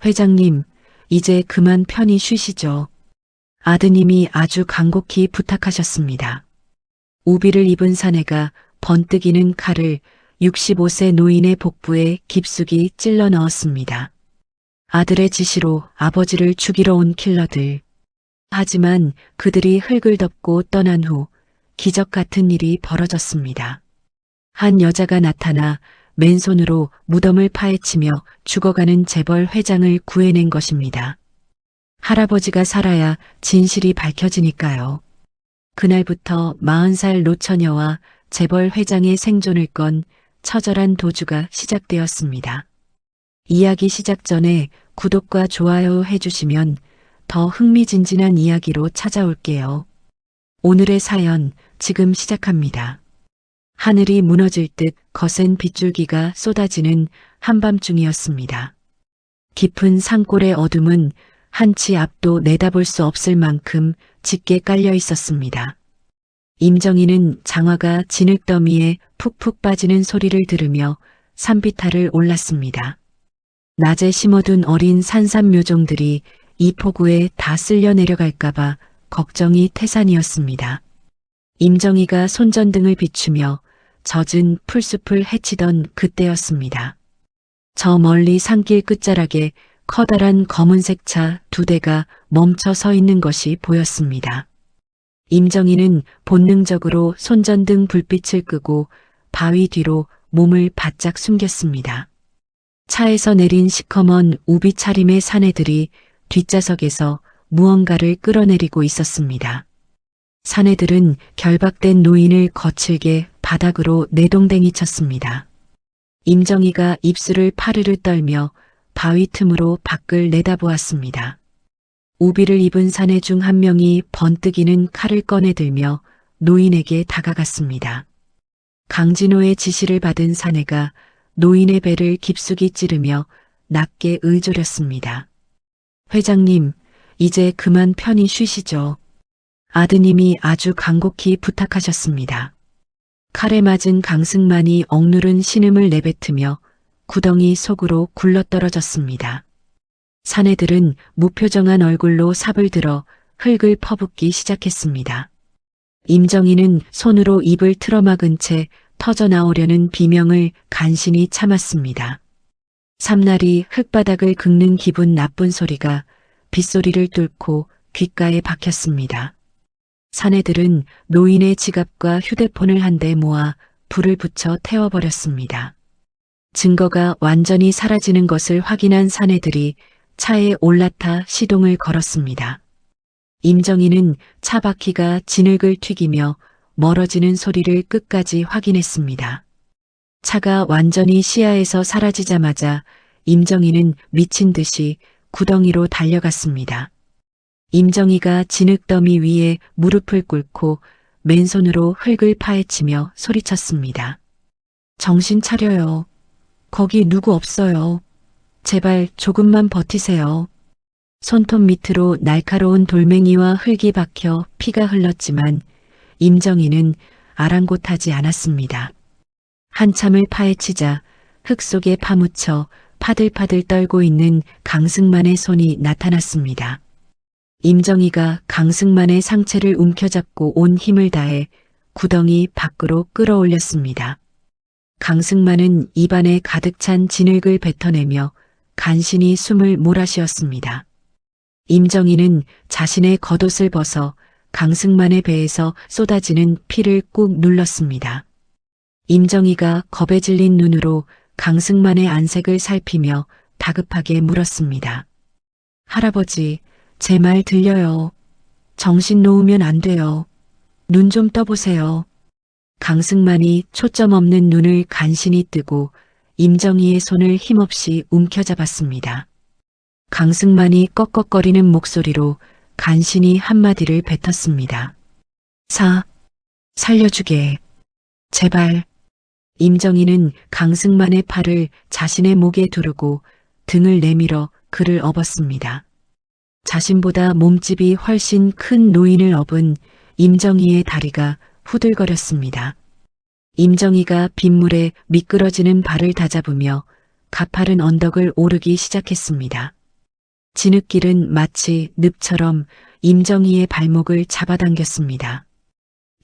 회장님, 이제 그만 편히 쉬시죠. 아드님이 아주 간곡히 부탁하셨습니다. 우비를 입은 사내가 번뜩이는 칼을 65세 노인의 복부에 깊숙이 찔러 넣었습니다. 아들의 지시로 아버지를 죽이러 온 킬러들. 하지만 그들이 흙을 덮고 떠난 후 기적 같은 일이 벌어졌습니다. 한 여자가 나타나 맨손으로 무덤을 파헤치며 죽어가는 재벌 회장을 구해낸 것입니다. 할아버지가 살아야 진실이 밝혀지니까요. 그날부터 40살 노처녀와 재벌 회장의 생존을 건 처절한 도주가 시작되었습니다. 이야기 시작 전에 구독과 좋아요 해주시면 더 흥미진진한 이야기로 찾아올게요. 오늘의 사연 지금 시작합니다. 하늘이 무너질 듯 거센 빗줄기가 쏟아지는 한밤중이었습니다. 깊은 산골의 어둠은 한치 앞도 내다볼 수 없을 만큼 짙게 깔려 있었습니다. 임정희는 장화가 진흙더미에 푹푹 빠지는 소리를 들으며 산비탈을 올랐습니다. 낮에 심어둔 어린 산삼묘종들이 이 폭우에 다 쓸려 내려갈까봐 걱정이 태산이었습니다. 임정희가 손전등을 비추며 젖은 풀숲을 헤치던 그때였습니다. 저 멀리 산길 끝자락에 커다란 검은색 차 2대가 멈춰 서 있는 것이 보였습니다. 임정희는 본능적으로 손전등 불빛을 끄고 바위 뒤로 몸을 바짝 숨겼습니다. 차에서 내린 시커먼 우비 차림의 사내들이 뒷좌석에서 무언가를 끌어내리고 있었습니다. 사내들은 결박된 노인을 거칠게 바닥으로 내동댕이 쳤습니다. 임정희가 입술을 파르르 떨며 바위 틈으로 밖을 내다보았습니다. 우비를 입은 사내 중 한 명이 번뜩이는 칼을 꺼내들며 노인에게 다가갔습니다. 강진호의 지시를 받은 사내가 노인의 배를 깊숙이 찌르며 낮게 의조렸습니다. 회장님, 이제 그만 편히 쉬시죠. 아드님이 아주 간곡히 부탁하셨습니다. 칼에 맞은 강승만이 억누른 신음을 내뱉으며 구덩이 속으로 굴러떨어졌습니다. 사내들은 무표정한 얼굴로 삽을 들어 흙을 퍼붓기 시작했습니다. 임정희는 손으로 입을 틀어막은 채 터져나오려는 비명을 간신히 참았습니다. 삼날이 흙바닥을 긁는 기분 나쁜 소리가 빗소리를 뚫고 귓가에 박혔습니다. 사내들은 노인의 지갑과 휴대폰을 한데 모아 불을 붙여 태워버렸습니다. 증거가 완전히 사라지는 것을 확인한 사내들이 차에 올라타 시동을 걸었습니다. 임정희는 차 바퀴가 진흙을 튀기며 멀어지는 소리를 끝까지 확인했습니다. 차가 완전히 시야에서 사라지자마자 임정희는 미친 듯이 구덩이로 달려갔습니다. 임정희가 진흙더미 위에 무릎을 꿇고 맨손으로 흙을 파헤치며 소리쳤습니다. 정신 차려요. 거기 누구 없어요. 제발 조금만 버티세요. 손톱 밑으로 날카로운 돌멩이와 흙이 박혀 피가 흘렀지만 임정희는 아랑곳하지 않았습니다. 한참을 파헤치자 흙 속에 파묻혀 파들파들 떨고 있는 강승만의 손이 나타났습니다. 임정희가 강승만의 상체를 움켜잡고 온 힘을 다해 구덩이 밖으로 끌어올렸습니다. 강승만은 입안에 가득 찬 진흙을 뱉어내며 간신히 숨을 몰아쉬었습니다. 임정희는 자신의 겉옷을 벗어 강승만의 배에서 쏟아지는 피를 꾹 눌렀습니다. 임정희가 겁에 질린 눈으로 강승만의 안색을 살피며 다급하게 물었습니다. 할아버지, 제 말 들려요. 정신 놓으면 안 돼요. 눈 좀 떠보세요. 강승만이 초점 없는 눈을 간신히 뜨고 임정희의 손을 힘없이 움켜잡았습니다. 강승만이 꺽꺽거리는 목소리로 간신히 한마디를 뱉었습니다. 살려주게. 제발. 임정희는 강승만의 팔을 자신의 목에 두르고 등을 내밀어 그를 업었습니다. 자신보다 몸집이 훨씬 큰 노인을 업은 임정희의 다리가 후들거렸습니다. 임정희가 빗물에 미끄러지는 발을 다잡으며 가파른 언덕을 오르기 시작했습니다. 진흙길은 마치 늪처럼 임정희의 발목을 잡아당겼습니다.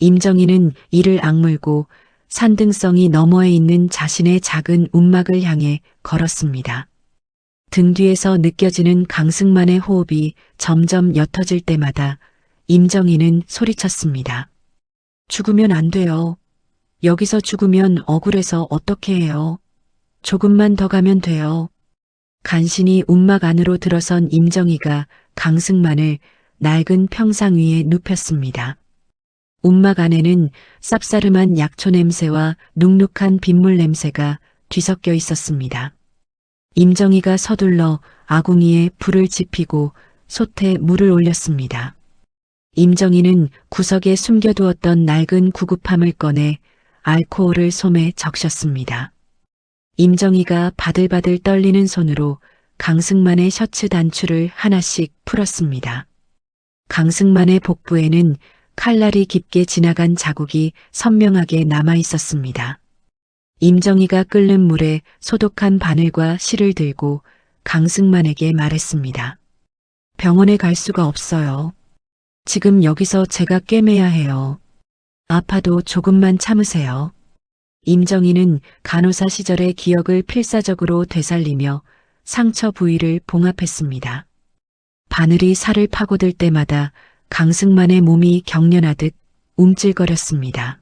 임정희는 이를 악물고 산등성이 너머에 있는 자신의 작은 움막을 향해 걸었습니다. 등 뒤에서 느껴지는 강승만의 호흡이 점점 옅어질 때마다 임정희는 소리쳤습니다. 죽으면 안 돼요. 여기서 죽으면 억울해서 어떻게 해요. 조금만 더 가면 돼요. 간신히 움막 안으로 들어선 임정희가 강승만을 낡은 평상 위에 눕혔습니다. 움막 안에는 쌉싸름한 약초 냄새와 눅눅한 빗물 냄새가 뒤섞여 있었습니다. 임정희가 서둘러 아궁이에 불을 지피고 솥에 물을 올렸습니다. 임정희는 구석에 숨겨두었던 낡은 구급함을 꺼내 알코올을 솜에 적셨습니다. 임정희가 바들바들 떨리는 손으로 강승만의 셔츠 단추를 하나씩 풀었습니다. 강승만의 복부에는 칼날이 깊게 지나간 자국이 선명하게 남아 있었습니다. 임정희가 끓는 물에 소독한 바늘과 실을 들고 강승만에게 말했습니다. 병원에 갈 수가 없어요. 지금 여기서 제가 꿰매야 해요. 아파도 조금만 참으세요. 임정희는 간호사 시절의 기억을 필사적으로 되살리며 상처 부위를 봉합했습니다. 바늘이 살을 파고들 때마다 강승만의 몸이 경련하듯 움찔거렸습니다.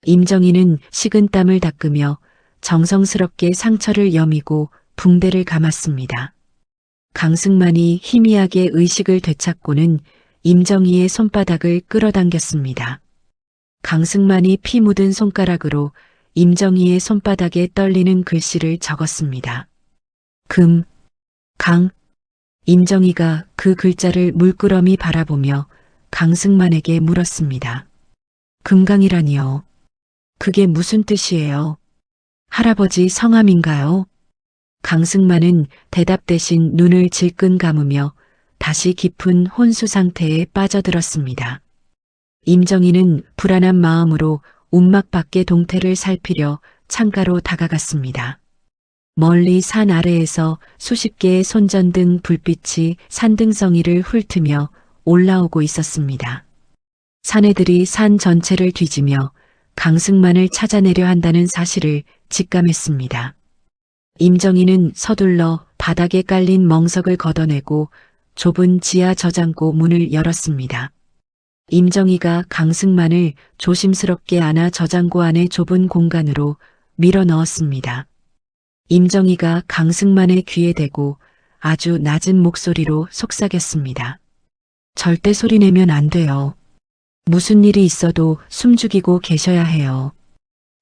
임정희는 식은땀을 닦으며 정성스럽게 상처를 여미고 붕대를 감았습니다. 강승만이 희미하게 의식을 되찾고는 임정희의 손바닥을 끌어당겼습니다. 강승만이 피 묻은 손가락으로 임정희의 손바닥에 떨리는 글씨를 적었습니다. 금, 강. 임정희가 그 글자를 물끄러미 바라보며 강승만에게 물었습니다. 금강이라니요. 그게 무슨 뜻이에요? 할아버지 성함인가요? 강승만은 대답 대신 눈을 질끈 감으며 다시 깊은 혼수 상태에 빠져들었습니다. 임정희는 불안한 마음으로 움막 밖의 동태를 살피려 창가로 다가갔습니다. 멀리 산 아래에서 수십 개의 손전등 불빛이 산등성이를 훑으며 올라오고 있었습니다. 사내들이 산 전체를 뒤지며 강승만을 찾아내려 한다는 사실을 직감했습니다. 임정희는 서둘러 바닥에 깔린 멍석을 걷어내고 좁은 지하 저장고 문을 열었습니다. 임정희가 강승만을 조심스럽게 안아 저장고 안의 좁은 공간으로 밀어 넣었습니다. 임정희가 강승만의 귀에 대고 아주 낮은 목소리로 속삭였습니다. 절대 소리 내면 안 돼요. 무슨 일이 있어도 숨죽이고 계셔야 해요.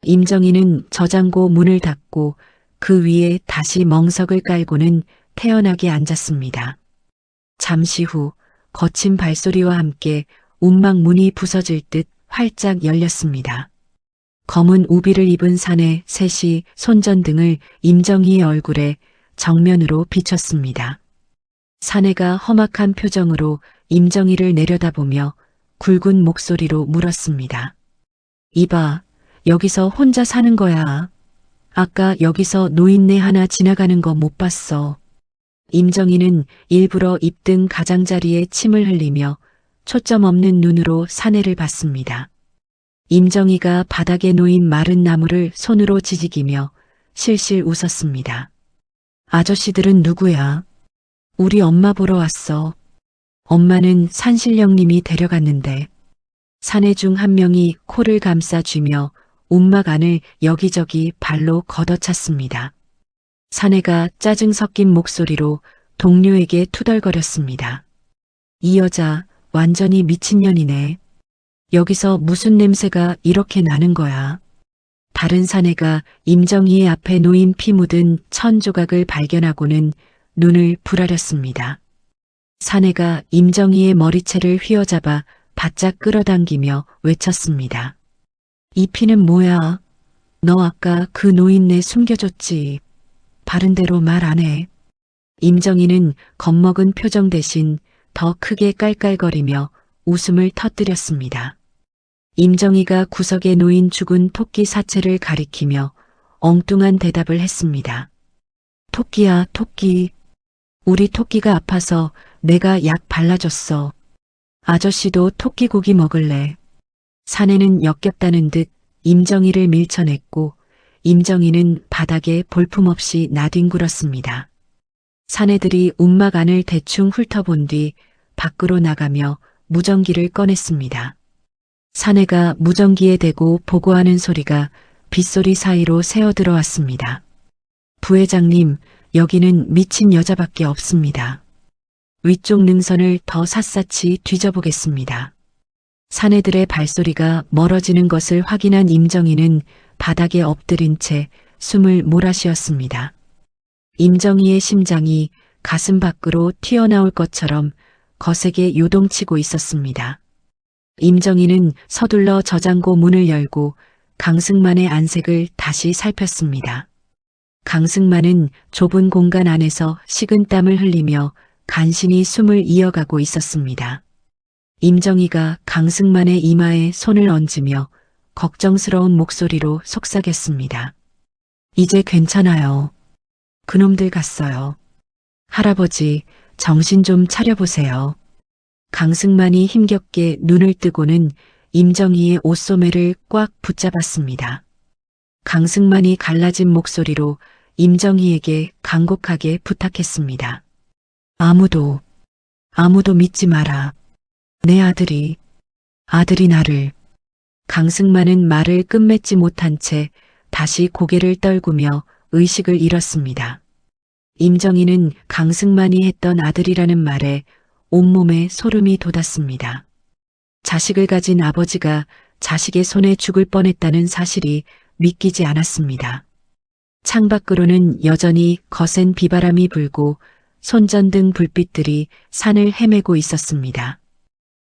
임정희는 저장고 문을 닫고 그 위에 다시 멍석을 깔고는 태연하게 앉았습니다. 잠시 후 거친 발소리와 함께 움막 문이 부서질 듯 활짝 열렸습니다. 검은 우비를 입은 사내 셋이 손전등을 임정희의 얼굴에 정면으로 비췄습니다. 사내가 험악한 표정으로 임정희를 내려다보며 굵은 목소리로 물었습니다. 이봐, 여기서 혼자 사는 거야. 아까 여기서 노인네 하나 지나가는 거 못 봤어. 임정희는 일부러 입등 가장자리에 침을 흘리며 초점 없는 눈으로 사내를 봤습니다. 임정희가 바닥에 놓인 마른 나무를 손으로 지지기며 실실 웃었습니다. 아저씨들은 누구야? 우리 엄마 보러 왔어. 엄마는 산신령님이 데려갔는데. 사내 중 한 명이 코를 감싸쥐며 움막 안을 여기저기 발로 걷어찼습니다. 사내가 짜증 섞인 목소리로 동료에게 투덜거렸습니다. 이 여자 완전히 미친년이네. 여기서 무슨 냄새가 이렇게 나는 거야. 다른 사내가 임정희의 앞에 놓인 피 묻은 천 조각을 발견하고는 눈을 부라렸습니다. 사내가 임정희의 머리채를 휘어잡아 바짝 끌어당기며 외쳤습니다. 이 피는 뭐야? 너 아까 그 노인네 숨겨줬지. 바른 대로 말 안 해. 임정희는 겁먹은 표정 대신 더 크게 깔깔거리며 웃음을 터뜨렸습니다. 임정희가 구석에 놓인 죽은 토끼 사체를 가리키며 엉뚱한 대답을 했습니다. 토끼야, 토끼. 우리 토끼가 아파서 내가 약 발라줬어. 아저씨도 토끼고기 먹을래. 사내는 역겹다는 듯 임정희를 밀쳐냈고 임정희는 바닥에 볼품없이 나뒹굴었습니다. 사내들이 움막 안을 대충 훑어본 뒤 밖으로 나가며 무전기를 꺼냈습니다. 사내가 무전기에 대고 보고하는 소리가 빗소리 사이로 새어 들어왔습니다. 부회장님, 여기는 미친 여자밖에 없습니다. 위쪽 능선을 더 샅샅이 뒤져보겠습니다. 사내들의 발소리가 멀어지는 것을 확인한 임정희는 바닥에 엎드린 채 숨을 몰아쉬었습니다. 임정희의 심장이 가슴 밖으로 튀어나올 것처럼 거세게 요동치고 있었습니다. 임정희는 서둘러 저장고 문을 열고 강승만의 안색을 다시 살폈습니다. 강승만은 좁은 공간 안에서 식은땀을 흘리며 간신히 숨을 이어가고 있었습니다. 임정희가 강승만의 이마에 손을 얹으며 걱정스러운 목소리로 속삭였습니다. 이제 괜찮아요. 그놈들 갔어요. 할아버지, 정신 좀 차려보세요. 강승만이 힘겹게 눈을 뜨고는 임정희의 옷소매를 꽉 붙잡았습니다. 강승만이 갈라진 목소리로 임정희에게 간곡하게 부탁했습니다. 아무도 믿지 마라. 내 아들이 나를. 강승만은 말을 끝맺지 못한 채 다시 고개를 떨구며 의식을 잃었습니다. 임정희는 강승만이 했던 아들이라는 말에 온몸에 소름이 돋았습니다. 자식을 가진 아버지가 자식의 손에 죽을 뻔했다는 사실이 믿기지 않았습니다. 창밖으로는 여전히 거센 비바람이 불고 손전등 불빛들이 산을 헤매고 있었습니다.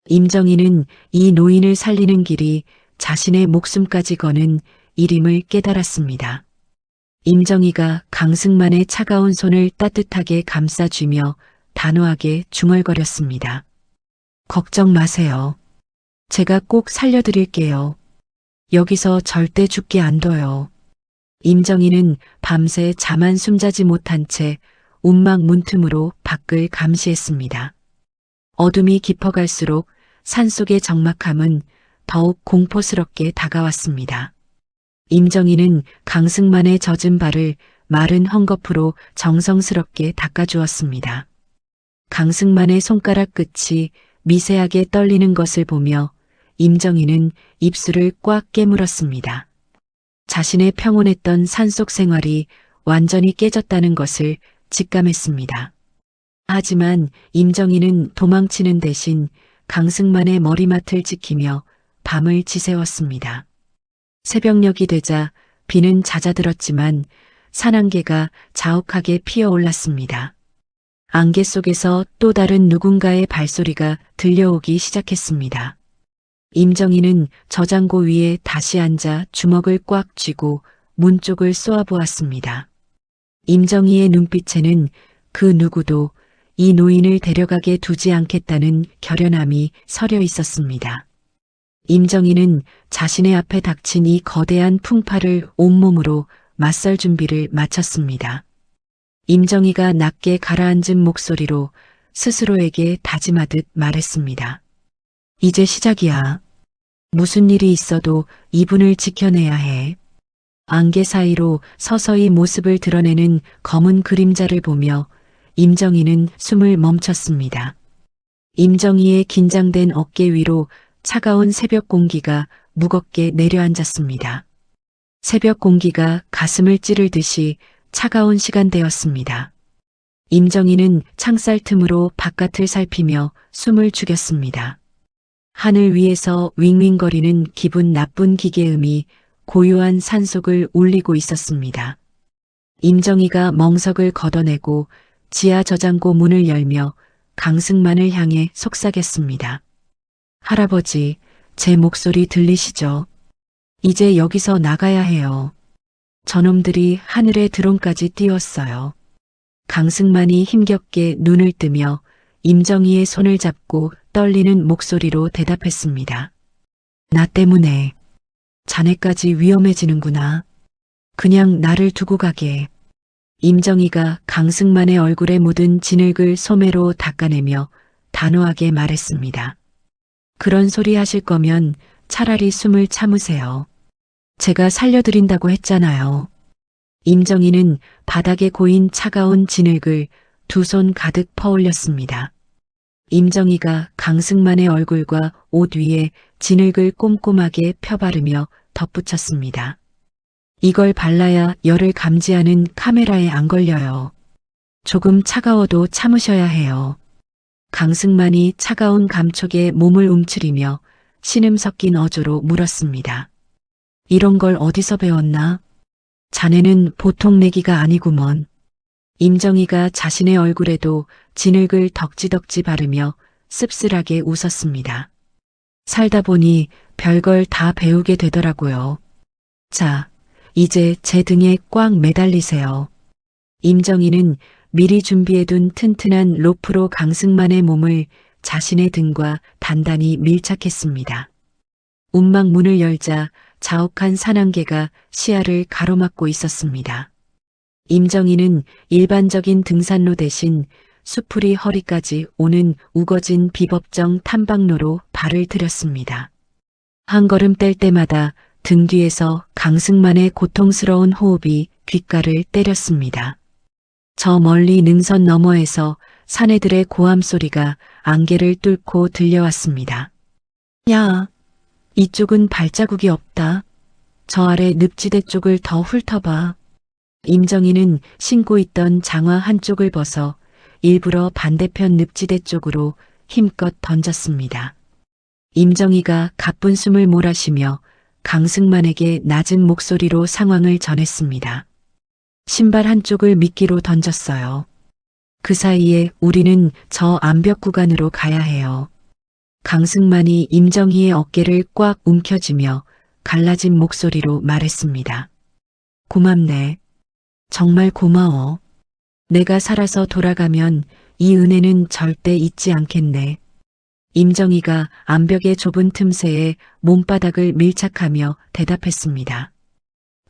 임정희는 이 노인을 살리는 길이 자신의 목숨까지 거는 일임을 깨달았습니다. 임정희가 강승만의 차가운 손을 따뜻하게 감싸쥐며 단호하게 중얼거렸습니다. 걱정 마세요. 제가 꼭 살려드릴게요. 여기서 절대 죽게 안 둬요. 임정희는 밤새 잠 한 숨 자지 못한 채 움막 문틈으로 밖을 감시했습니다. 어둠이 깊어갈수록 산속의 적막함은 더욱 공포스럽게 다가왔습니다. 임정희는 강승만의 젖은 발을 마른 헝겊으로 정성스럽게 닦아주었습니다. 강승만의 손가락 끝이 미세하게 떨리는 것을 보며 임정희는 입술을 꽉 깨물었습니다. 자신의 평온했던 산속 생활이 완전히 깨졌다는 것을 직감했습니다. 하지만 임정희는 도망치는 대신 강승만의 머리맡을 지키며 밤을 지새웠습니다. 새벽녘이 되자 비는 잦아들었지만 산안개가 자욱하게 피어올랐습니다. 안개 속에서 또 다른 누군가의 발소리가 들려오기 시작했습니다. 임정희는 저장고 위에 다시 앉아 주먹을 꽉 쥐고 문 쪽을 쏘아보았습니다. 임정희의 눈빛에는 그 누구도 이 노인을 데려가게 두지 않겠다는 결연함이 서려 있었습니다. 임정희는 자신의 앞에 닥친 이 거대한 풍파를 온몸으로 맞설 준비를 마쳤습니다. 임정희가 낮게 가라앉은 목소리로 스스로에게 다짐하듯 말했습니다. 이제 시작이야. 무슨 일이 있어도 이분을 지켜내야 해. 안개 사이로 서서히 모습을 드러내는 검은 그림자를 보며 임정희는 숨을 멈췄습니다. 임정희의 긴장된 어깨 위로 차가운 새벽 공기가 무겁게 내려앉았습니다. 새벽 공기가 가슴을 찌르듯이 차가운 시간대였습니다. 임정희는 창살 틈으로 바깥을 살피며 숨을 죽였습니다. 하늘 위에서 윙윙거리는 기분 나쁜 기계음이 고요한 산속을 울리고 있었습니다. 임정희가 멍석을 걷어내고 지하 저장고 문을 열며 강승만을 향해 속삭였습니다. 할아버지, 제 목소리 들리시죠? 이제 여기서 나가야 해요. 저놈들이 하늘의 드론까지 띄웠어요. 강승만이 힘겹게 눈을 뜨며 임정희의 손을 잡고 떨리는 목소리로 대답했습니다. 나 때문에 자네까지 위험해지는구나. 그냥 나를 두고 가게. 임정희가 강승만의 얼굴에 묻은 진흙을 소매로 닦아내며 단호하게 말했습니다. 그런 소리 하실 거면 차라리 숨을 참으세요. 제가 살려드린다고 했잖아요. 임정희는 바닥에 고인 차가운 진흙을 두 손 가득 퍼올렸습니다. 임정희가 강승만의 얼굴과 옷 위에 진흙을 꼼꼼하게 펴바르며 덧붙였습니다. 이걸 발라야 열을 감지하는 카메라에 안 걸려요. 조금 차가워도 참으셔야 해요. 강승만이 차가운 감촉에 몸을 움츠리며 신음 섞인 어조로 물었습니다. 이런 걸 어디서 배웠나? 자네는 보통 내기가 아니구먼. 임정희가 자신의 얼굴에도 진흙을 덕지덕지 바르며 씁쓸하게 웃었습니다. 살다 보니 별걸 다 배우게 되더라고요. 자, 이제 제 등에 꽉 매달리세요. 임정희는 미리 준비해둔 튼튼한 로프로 강승만의 몸을 자신의 등과 단단히 밀착했습니다. 운막 문을 열자 자욱한 산안개가 시야를 가로막고 있었습니다. 임정희는 일반적인 등산로 대신 수풀이 허리까지 오는 우거진 비법정 탐방로로 발을 들였습니다. 한 걸음 뗄 때마다 등 뒤에서 강승만의 고통스러운 호흡이 귓가를 때렸습니다. 저 멀리 능선 너머에서 사내들의 고함 소리가 안개를 뚫고 들려왔습니다. 야, 이쪽은 발자국이 없다. 저 아래 늪지대 쪽을 더 훑어봐. 임정희는 신고 있던 장화 한쪽을 벗어 일부러 반대편 늪지대 쪽으로 힘껏 던졌습니다. 임정희가 가쁜 숨을 몰아쉬며 강승만에게 낮은 목소리로 상황을 전했습니다. 신발 한쪽을 미끼로 던졌어요. 그 사이에 우리는 저 암벽 구간으로 가야 해요. 강승만이 임정희의 어깨를 꽉 움켜쥐며 갈라진 목소리로 말했습니다. 고맙네. 정말 고마워. 내가 살아서 돌아가면 이 은혜는 절대 잊지 않겠네. 임정희가 암벽의 좁은 틈새에 몸바닥을 밀착하며 대답했습니다.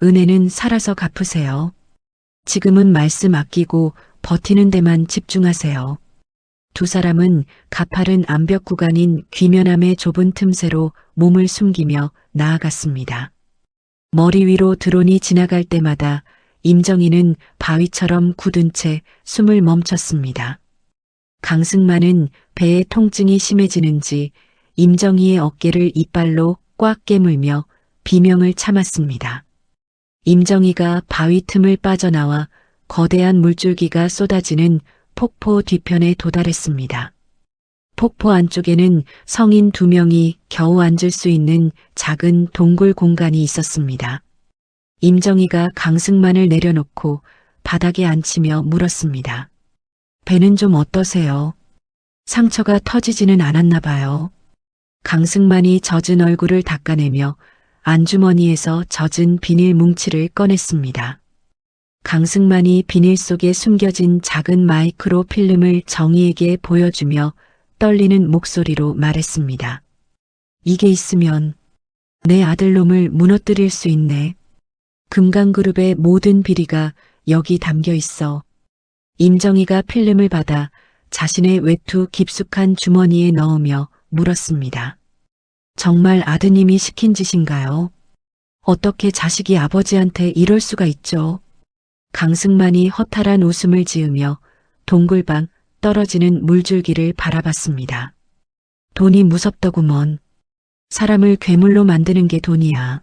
은혜는 살아서 갚으세요. 지금은 말씀 아끼고 버티는 데만 집중하세요. 두 사람은 가파른 암벽 구간인 귀면암의 좁은 틈새로 몸을 숨기며 나아갔습니다. 머리 위로 드론이 지나갈 때마다 임정희는 바위처럼 굳은 채 숨을 멈췄습니다. 강승만은 배의 통증이 심해지는지 임정희의 어깨를 이빨로 꽉 깨물며 비명을 참았습니다. 임정희가 바위 틈을 빠져나와 거대한 물줄기가 쏟아지는 폭포 뒤편에 도달했습니다. 폭포 안쪽에는 성인 2명이 겨우 앉을 수 있는 작은 동굴 공간이 있었습니다. 임정희가 강승만을 내려놓고 바닥에 앉히며 물었습니다. 배는 좀 어떠세요? 상처가 터지지는 않았나 봐요. 강승만이 젖은 얼굴을 닦아내며 안주머니에서 젖은 비닐 뭉치를 꺼냈습니다. 강승만이 비닐 속에 숨겨진 작은 마이크로 필름을 정희에게 보여주며 떨리는 목소리로 말했습니다. 이게 있으면 내 아들놈을 무너뜨릴 수 있네. 금강그룹의 모든 비리가 여기 담겨 있어. 임정희가 필름을 받아 자신의 외투 깊숙한 주머니에 넣으며 물었습니다. 정말 아드님이 시킨 짓인가요? 어떻게 자식이 아버지한테 이럴 수가 있죠? 강승만이 허탈한 웃음을 지으며 동굴방 떨어지는 물줄기를 바라봤습니다. 돈이 무섭더구먼. 사람을 괴물로 만드는 게 돈이야.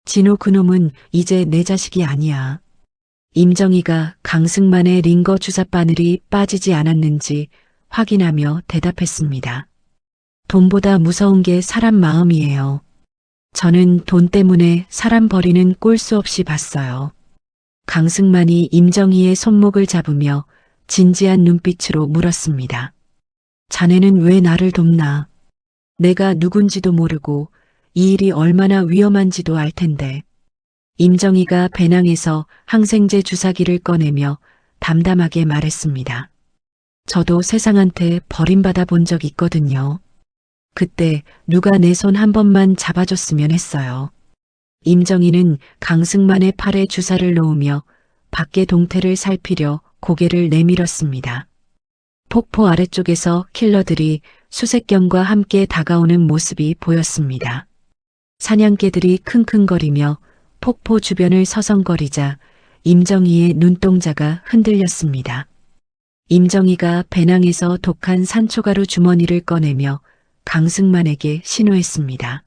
진호 그놈은 이제 내 자식이 아니야. 임정희가 강승만의 링거 주사 바늘이 빠지지 않았는지 확인하며 대답했습니다. 돈보다 무서운 게 사람 마음이에요. 저는 돈 때문에 사람 버리는 꼴 수 없이 봤어요. 강승만이 임정희의 손목을 잡으며 진지한 눈빛으로 물었습니다. 자네는 왜 나를 돕나? 내가 누군지도 모르고 이 일이 얼마나 위험한지도 알 텐데. 임정희가 배낭에서 항생제 주사기를 꺼내며 담담하게 말했습니다. 저도 세상한테 버림받아 본 적 있거든요. 그때 누가 내 손 한 번만 잡아줬으면 했어요. 임정희는 강승만의 팔에 주사를 놓으며 밖의 동태를 살피려 고개를 내밀었습니다. 폭포 아래쪽에서 킬러들이 수색견과 함께 다가오는 모습이 보였습니다. 사냥개들이 킁킁거리며 폭포 주변을 서성거리자 임정희의 눈동자가 흔들렸습니다. 임정희가 배낭에서 독한 산초가루 주머니를 꺼내며 강승만에게 신호했습니다.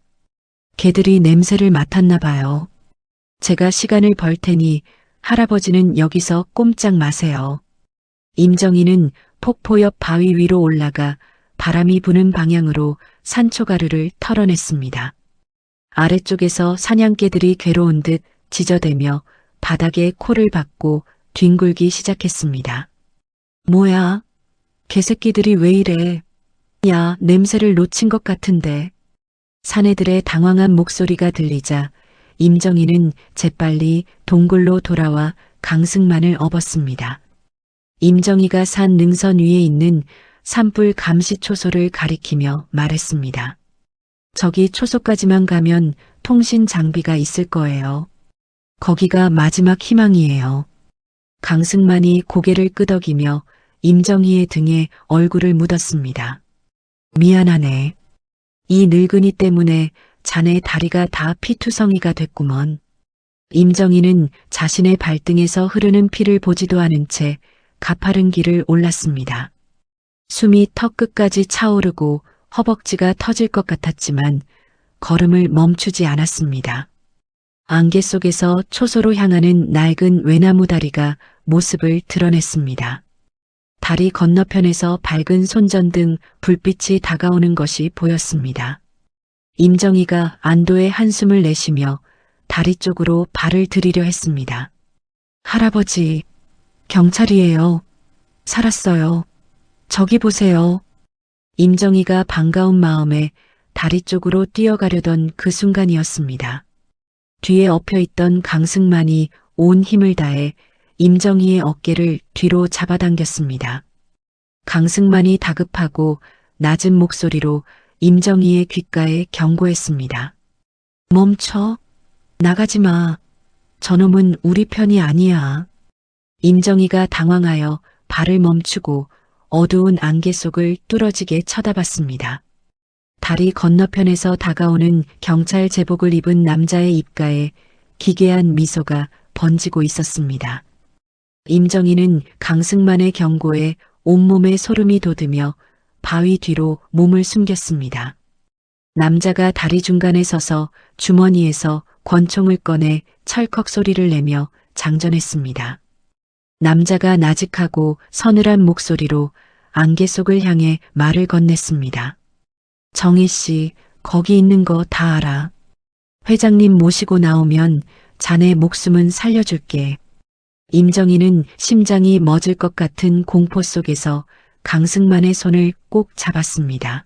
개들이 냄새를 맡았나 봐요. 제가 시간을 벌 테니 할아버지는 여기서 꼼짝 마세요. 임정희는 폭포 옆 바위 위로 올라가 바람이 부는 방향으로 산초가루를 털어냈습니다. 아래쪽에서 사냥개들이 괴로운 듯 지저대며 바닥에 코를 박고 뒹굴기 시작했습니다. 뭐야? 개새끼들이 왜 이래? 야, 냄새를 놓친 것 같은데. 사내들의 당황한 목소리가 들리자 임정희는 재빨리 동굴로 돌아와 강승만을 업었습니다. 임정희가 산 능선 위에 있는 산불 감시 초소를 가리키며 말했습니다. 저기 초소까지만 가면 통신 장비가 있을 거예요. 거기가 마지막 희망이에요. 강승만이 고개를 끄덕이며 임정희의 등에 얼굴을 묻었습니다. 미안하네. 이 늙은이 때문에 자네 다리가 다 피투성이가 됐구먼. 임정희는 자신의 발등에서 흐르는 피를 보지도 않은 채 가파른 길을 올랐습니다. 숨이 턱 끝까지 차오르고 허벅지가 터질 것 같았지만 걸음을 멈추지 않았습니다. 안개 속에서 초소로 향하는 낡은 외나무 다리가 모습을 드러냈습니다. 다리 건너편에서 밝은 손전등 불빛이 다가오는 것이 보였습니다. 임정희가 안도의 한숨을 내쉬며 다리 쪽으로 발을 들이려 했습니다. 할아버지, 경찰이에요. 살았어요. 저기 보세요. 임정희가 반가운 마음에 다리 쪽으로 뛰어가려던 그 순간이었습니다. 뒤에 엎혀있던 강승만이 온 힘을 다해 임정희의 어깨를 뒤로 잡아당겼습니다. 강승만이 다급하고 낮은 목소리로 임정희의 귓가에 경고했습니다. 멈춰. 나가지 마. 저놈은 우리 편이 아니야. 임정희가 당황하여 발을 멈추고 어두운 안개 속을 뚫어지게 쳐다봤습니다. 다리 건너편에서 다가오는 경찰 제복을 입은 남자의 입가에 기괴한 미소가 번지고 있었습니다. 임정희는 강승만의 경고에 온몸에 소름이 돋으며 바위 뒤로 몸을 숨겼습니다. 남자가 다리 중간에 서서 주머니에서 권총을 꺼내 철컥 소리를 내며 장전했습니다. 남자가 나직하고 서늘한 목소리로 안개 속을 향해 말을 건넸습니다. 정희 씨, 거기 있는 거 다 알아. 회장님 모시고 나오면 자네 목숨은 살려줄게. 임정희는 심장이 멎을 것 같은 공포 속에서 강승만의 손을 꼭 잡았습니다.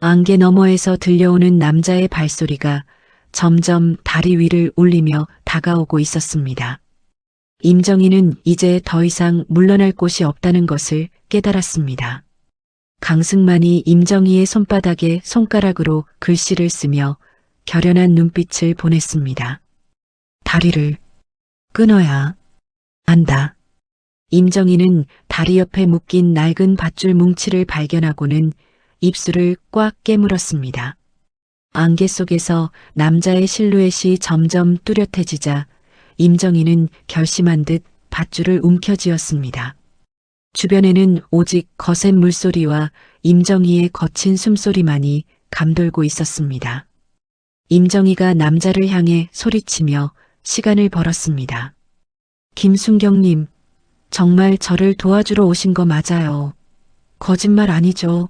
안개 너머에서 들려오는 남자의 발소리가 점점 다리 위를 울리며 다가오고 있었습니다. 임정희는 이제 더 이상 물러날 곳이 없다는 것을 깨달았습니다. 강승만이 임정희의 손바닥에 손가락으로 글씨를 쓰며 결연한 눈빛을 보냈습니다. 다리를 끊어야 한다. 임정희는 다리 옆에 묶인 낡은 밧줄 뭉치를 발견하고는 입술을 꽉 깨물었습니다. 안개 속에서 남자의 실루엣이 점점 뚜렷해지자 임정희는 결심한 듯 밧줄을 움켜쥐었습니다. 주변에는 오직 거센 물소리와 임정희의 거친 숨소리만이 감돌고 있었습니다. 임정희가 남자를 향해 소리치며 시간을 벌었습니다. 김순경님, 정말 저를 도와주러 오신 거 맞아요. 거짓말 아니죠?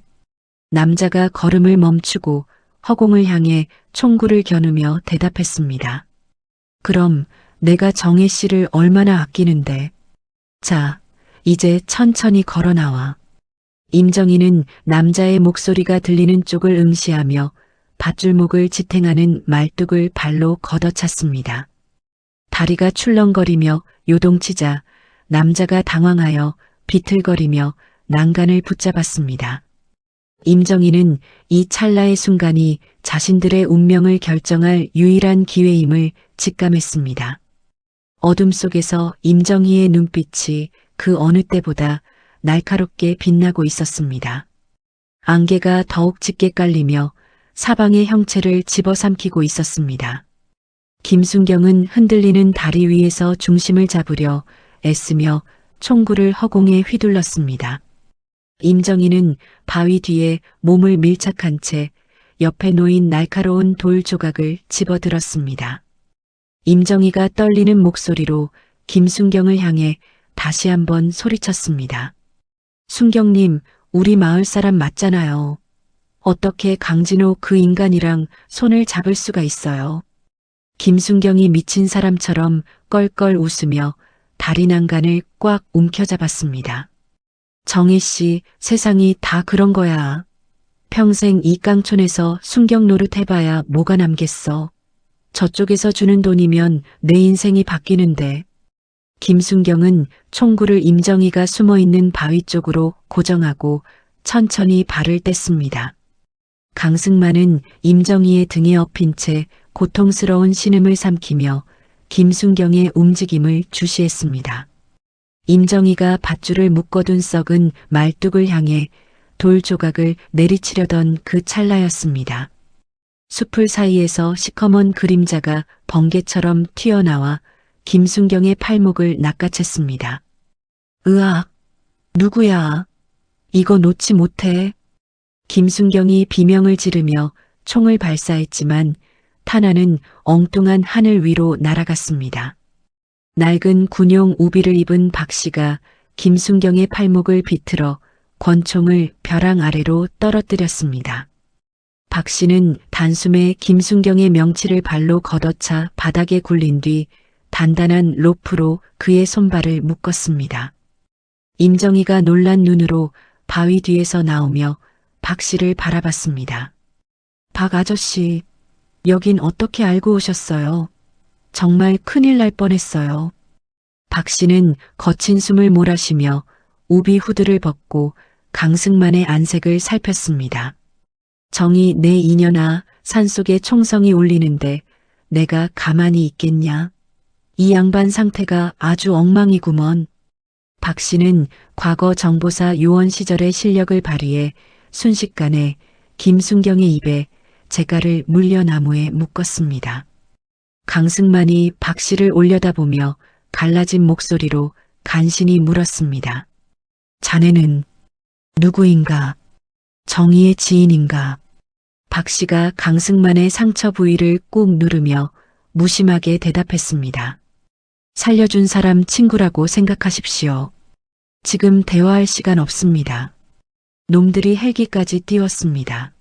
남자가 걸음을 멈추고 허공을 향해 총구를 겨누며 대답했습니다. 그럼 내가 정혜 씨를 얼마나 아끼는데. 자, 이제 천천히 걸어 나와. 임정희는 남자의 목소리가 들리는 쪽을 응시하며 밧줄목을 지탱하는 말뚝을 발로 걷어찼습니다. 다리가 출렁거리며 요동치자 남자가 당황하여 비틀거리며 난간을 붙잡았습니다. 임정희는 이 찰나의 순간이 자신들의 운명을 결정할 유일한 기회임을 직감했습니다. 어둠 속에서 임정희의 눈빛이 그 어느 때보다 날카롭게 빛나고 있었습니다. 안개가 더욱 짙게 깔리며 사방의 형체를 집어삼키고 있었습니다. 김순경은 흔들리는 다리 위에서 중심을 잡으려 애쓰며 총구를 허공에 휘둘렀습니다. 임정희는 바위 뒤에 몸을 밀착한 채 옆에 놓인 날카로운 돌 조각을 집어들었습니다. 임정희가 떨리는 목소리로 김순경을 향해 다시 한번 소리쳤습니다. 순경님, 우리 마을 사람 맞잖아요. 어떻게 강진호 그 인간이랑 손을 잡을 수가 있어요? 김순경이 미친 사람처럼 껄껄 웃으며 다리 난간을 꽉 움켜잡았습니다. 정희 씨, 세상이 다 그런 거야. 평생 이 깡촌에서 순경 노릇 해봐야 뭐가 남겠어. 저쪽에서 주는 돈이면 내 인생이 바뀌는데. 김순경은 총구를 임정희가 숨어있는 바위 쪽으로 고정하고 천천히 발을 뗐습니다. 강승만은 임정희의 등에 엎인 채 고통스러운 신음을 삼키며 김순경의 움직임을 주시했습니다. 임정희가 밧줄을 묶어둔 썩은 말뚝을 향해 돌 조각을 내리치려던 그 찰나였습니다. 숲을 사이에서 시커먼 그림자가 번개처럼 튀어나와 김순경의 팔목을 낚아챘습니다. 으악! 누구야? 이거 놓지 못해. 김순경이 비명을 지르며 총을 발사했지만 탄환은 엉뚱한 하늘 위로 날아갔습니다. 낡은 군용 우비를 입은 박 씨가 김순경의 팔목을 비틀어 권총을 벼랑 아래로 떨어뜨렸습니다. 박 씨는 단숨에 김순경의 명치를 발로 걷어차 바닥에 굴린 뒤 단단한 로프로 그의 손발을 묶었습니다. 임정희가 놀란 눈으로 바위 뒤에서 나오며 박 씨를 바라봤습니다. 박 아저씨, 여긴 어떻게 알고 오셨어요? 정말 큰일 날 뻔했어요. 박 씨는 거친 숨을 몰아쉬며 우비 후드를 벗고 강승만의 안색을 살폈습니다. 정이 내 이년아, 산속에 총성이 울리는데 내가 가만히 있겠냐? 이 양반 상태가 아주 엉망이구먼. 박 씨는 과거 정보사 요원 시절의 실력을 발휘해 순식간에 김순경의 입에 재갈을 물려나무에 묶었습니다. 강승만이 박 씨를 올려다보며 갈라진 목소리로 간신히 물었습니다. 자네는 누구인가? 정희의 지인인가? 박 씨가 강승만의 상처 부위를 꾹 누르며 무심하게 대답했습니다. 살려준 사람 친구라고 생각하십시오. 지금 대화할 시간 없습니다. 놈들이 헬기까지 띄웠습니다.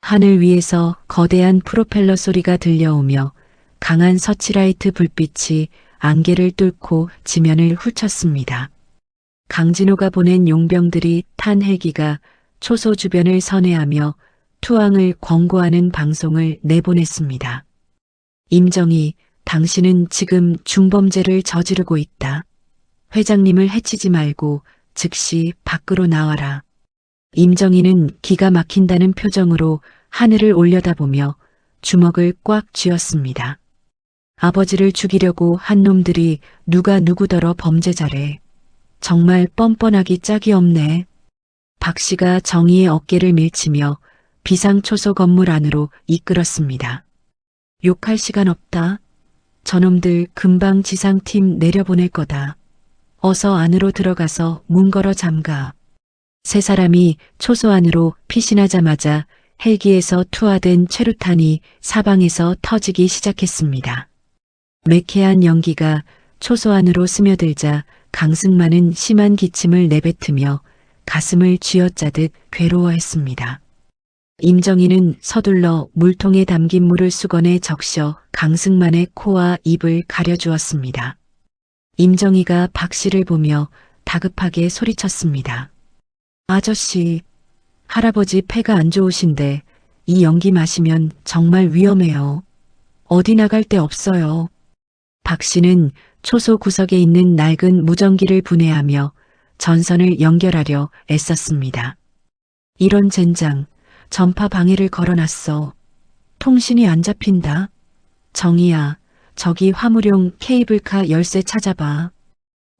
하늘 위에서 거대한 프로펠러 소리가 들려오며 강한 서치라이트 불빛이 안개를 뚫고 지면을 훑쳤습니다. 강진호가 보낸 용병들이 탄 헬기가 초소 주변을 선회하며 투항을 권고하는 방송을 내보냈습니다. 임정희, 당신은 지금 중범죄를 저지르고 있다. 회장님을 해치지 말고 즉시 밖으로 나와라. 임정희는 기가 막힌다는 표정으로 하늘을 올려다보며 주먹을 꽉 쥐었습니다. 아버지를 죽이려고 한 놈들이 누가 누구더러 범죄자래. 정말 뻔뻔하기 짝이 없네. 박 씨가 정희의 어깨를 밀치며 비상초소 건물 안으로 이끌었습니다. 욕할 시간 없다. 저놈들 금방 지상팀 내려보낼 거다. 어서 안으로 들어가서 문 걸어 잠가. 세 사람이 초소 안으로 피신하자마자 헬기에서 투하된 최루탄이 사방에서 터지기 시작했습니다. 매캐한 연기가 초소 안으로 스며들자 강승만은 심한 기침을 내뱉으며 가슴을 쥐어짜듯 괴로워했습니다. 임정희는 서둘러 물통에 담긴 물을 수건에 적셔 강승만의 코와 입을 가려주었습니다. 임정희가 박 씨를 보며 다급하게 소리쳤습니다. 아저씨, 할아버지 폐가 안 좋으신데 이 연기 마시면 정말 위험해요. 어디 나갈 데 없어요. 박 씨는 초소 구석에 있는 낡은 무전기를 분해하며 전선을 연결하려 애썼습니다. 이런 젠장, 전파 방해를 걸어놨어. 통신이 안 잡힌다. 정희야, 저기 화물용 케이블카 열쇠 찾아봐.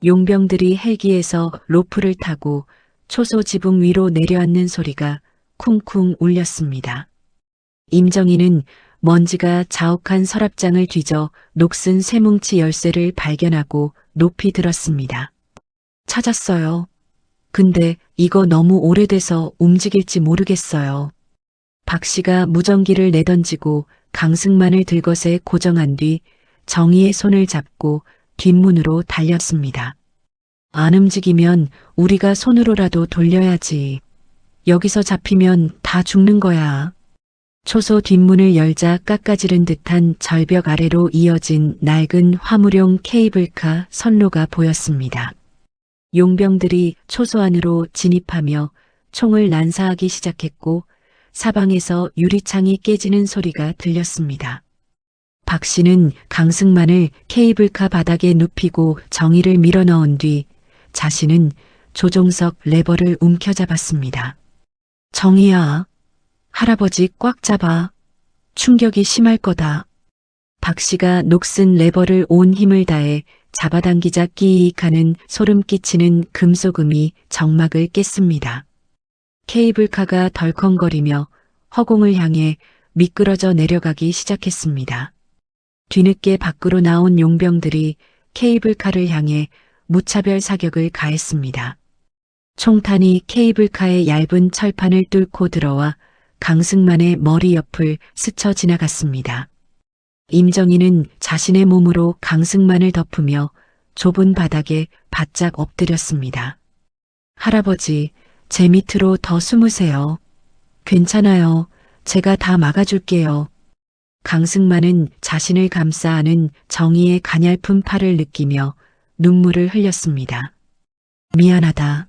용병들이 헬기에서 로프를 타고 초소 지붕 위로 내려앉는 소리가 쿵쿵 울렸습니다. 임정희는 먼지가 자욱한 서랍장을 뒤져 녹슨 쇠뭉치 열쇠를 발견하고 높이 들었습니다. 찾았어요. 근데 이거 너무 오래돼서 움직일지 모르겠어요. 박 씨가 무전기를 내던지고 강승만을 들것에 고정한 뒤 정희의 손을 잡고 뒷문으로 달렸습니다. 안 움직이면 우리가 손으로라도 돌려야지. 여기서 잡히면 다 죽는 거야. 초소 뒷문을 열자 깎아지른 듯한 절벽 아래로 이어진 낡은 화물용 케이블카 선로가 보였습니다. 용병들이 초소 안으로 진입하며 총을 난사하기 시작했고 사방에서 유리창이 깨지는 소리가 들렸습니다. 박 씨는 강승만을 케이블카 바닥에 눕히고 정희를 밀어넣은 뒤 자신은 조종석 레버를 움켜잡았습니다. 정희야, 할아버지 꽉 잡아. 충격이 심할 거다. 박 씨가 녹슨 레버를 온 힘을 다해 잡아당기자 끼익하는 소름 끼치는 금속음이 정막을 깼습니다. 케이블카가 덜컹거리며 허공을 향해 미끄러져 내려가기 시작했습니다. 뒤늦게 밖으로 나온 용병들이 케이블카를 향해 무차별 사격을 가했습니다. 총탄이 케이블카의 얇은 철판을 뚫고 들어와 강승만의 머리 옆을 스쳐 지나갔습니다. 임정희는 자신의 몸으로 강승만을 덮으며 좁은 바닥에 바짝 엎드렸습니다. 할아버지, 제 밑으로 더 숨으세요. 괜찮아요. 제가 다 막아줄게요. 강승만은 자신을 감싸 안은 정희의 가냘픈 팔을 느끼며 눈물을 흘렸습니다. 미안하다.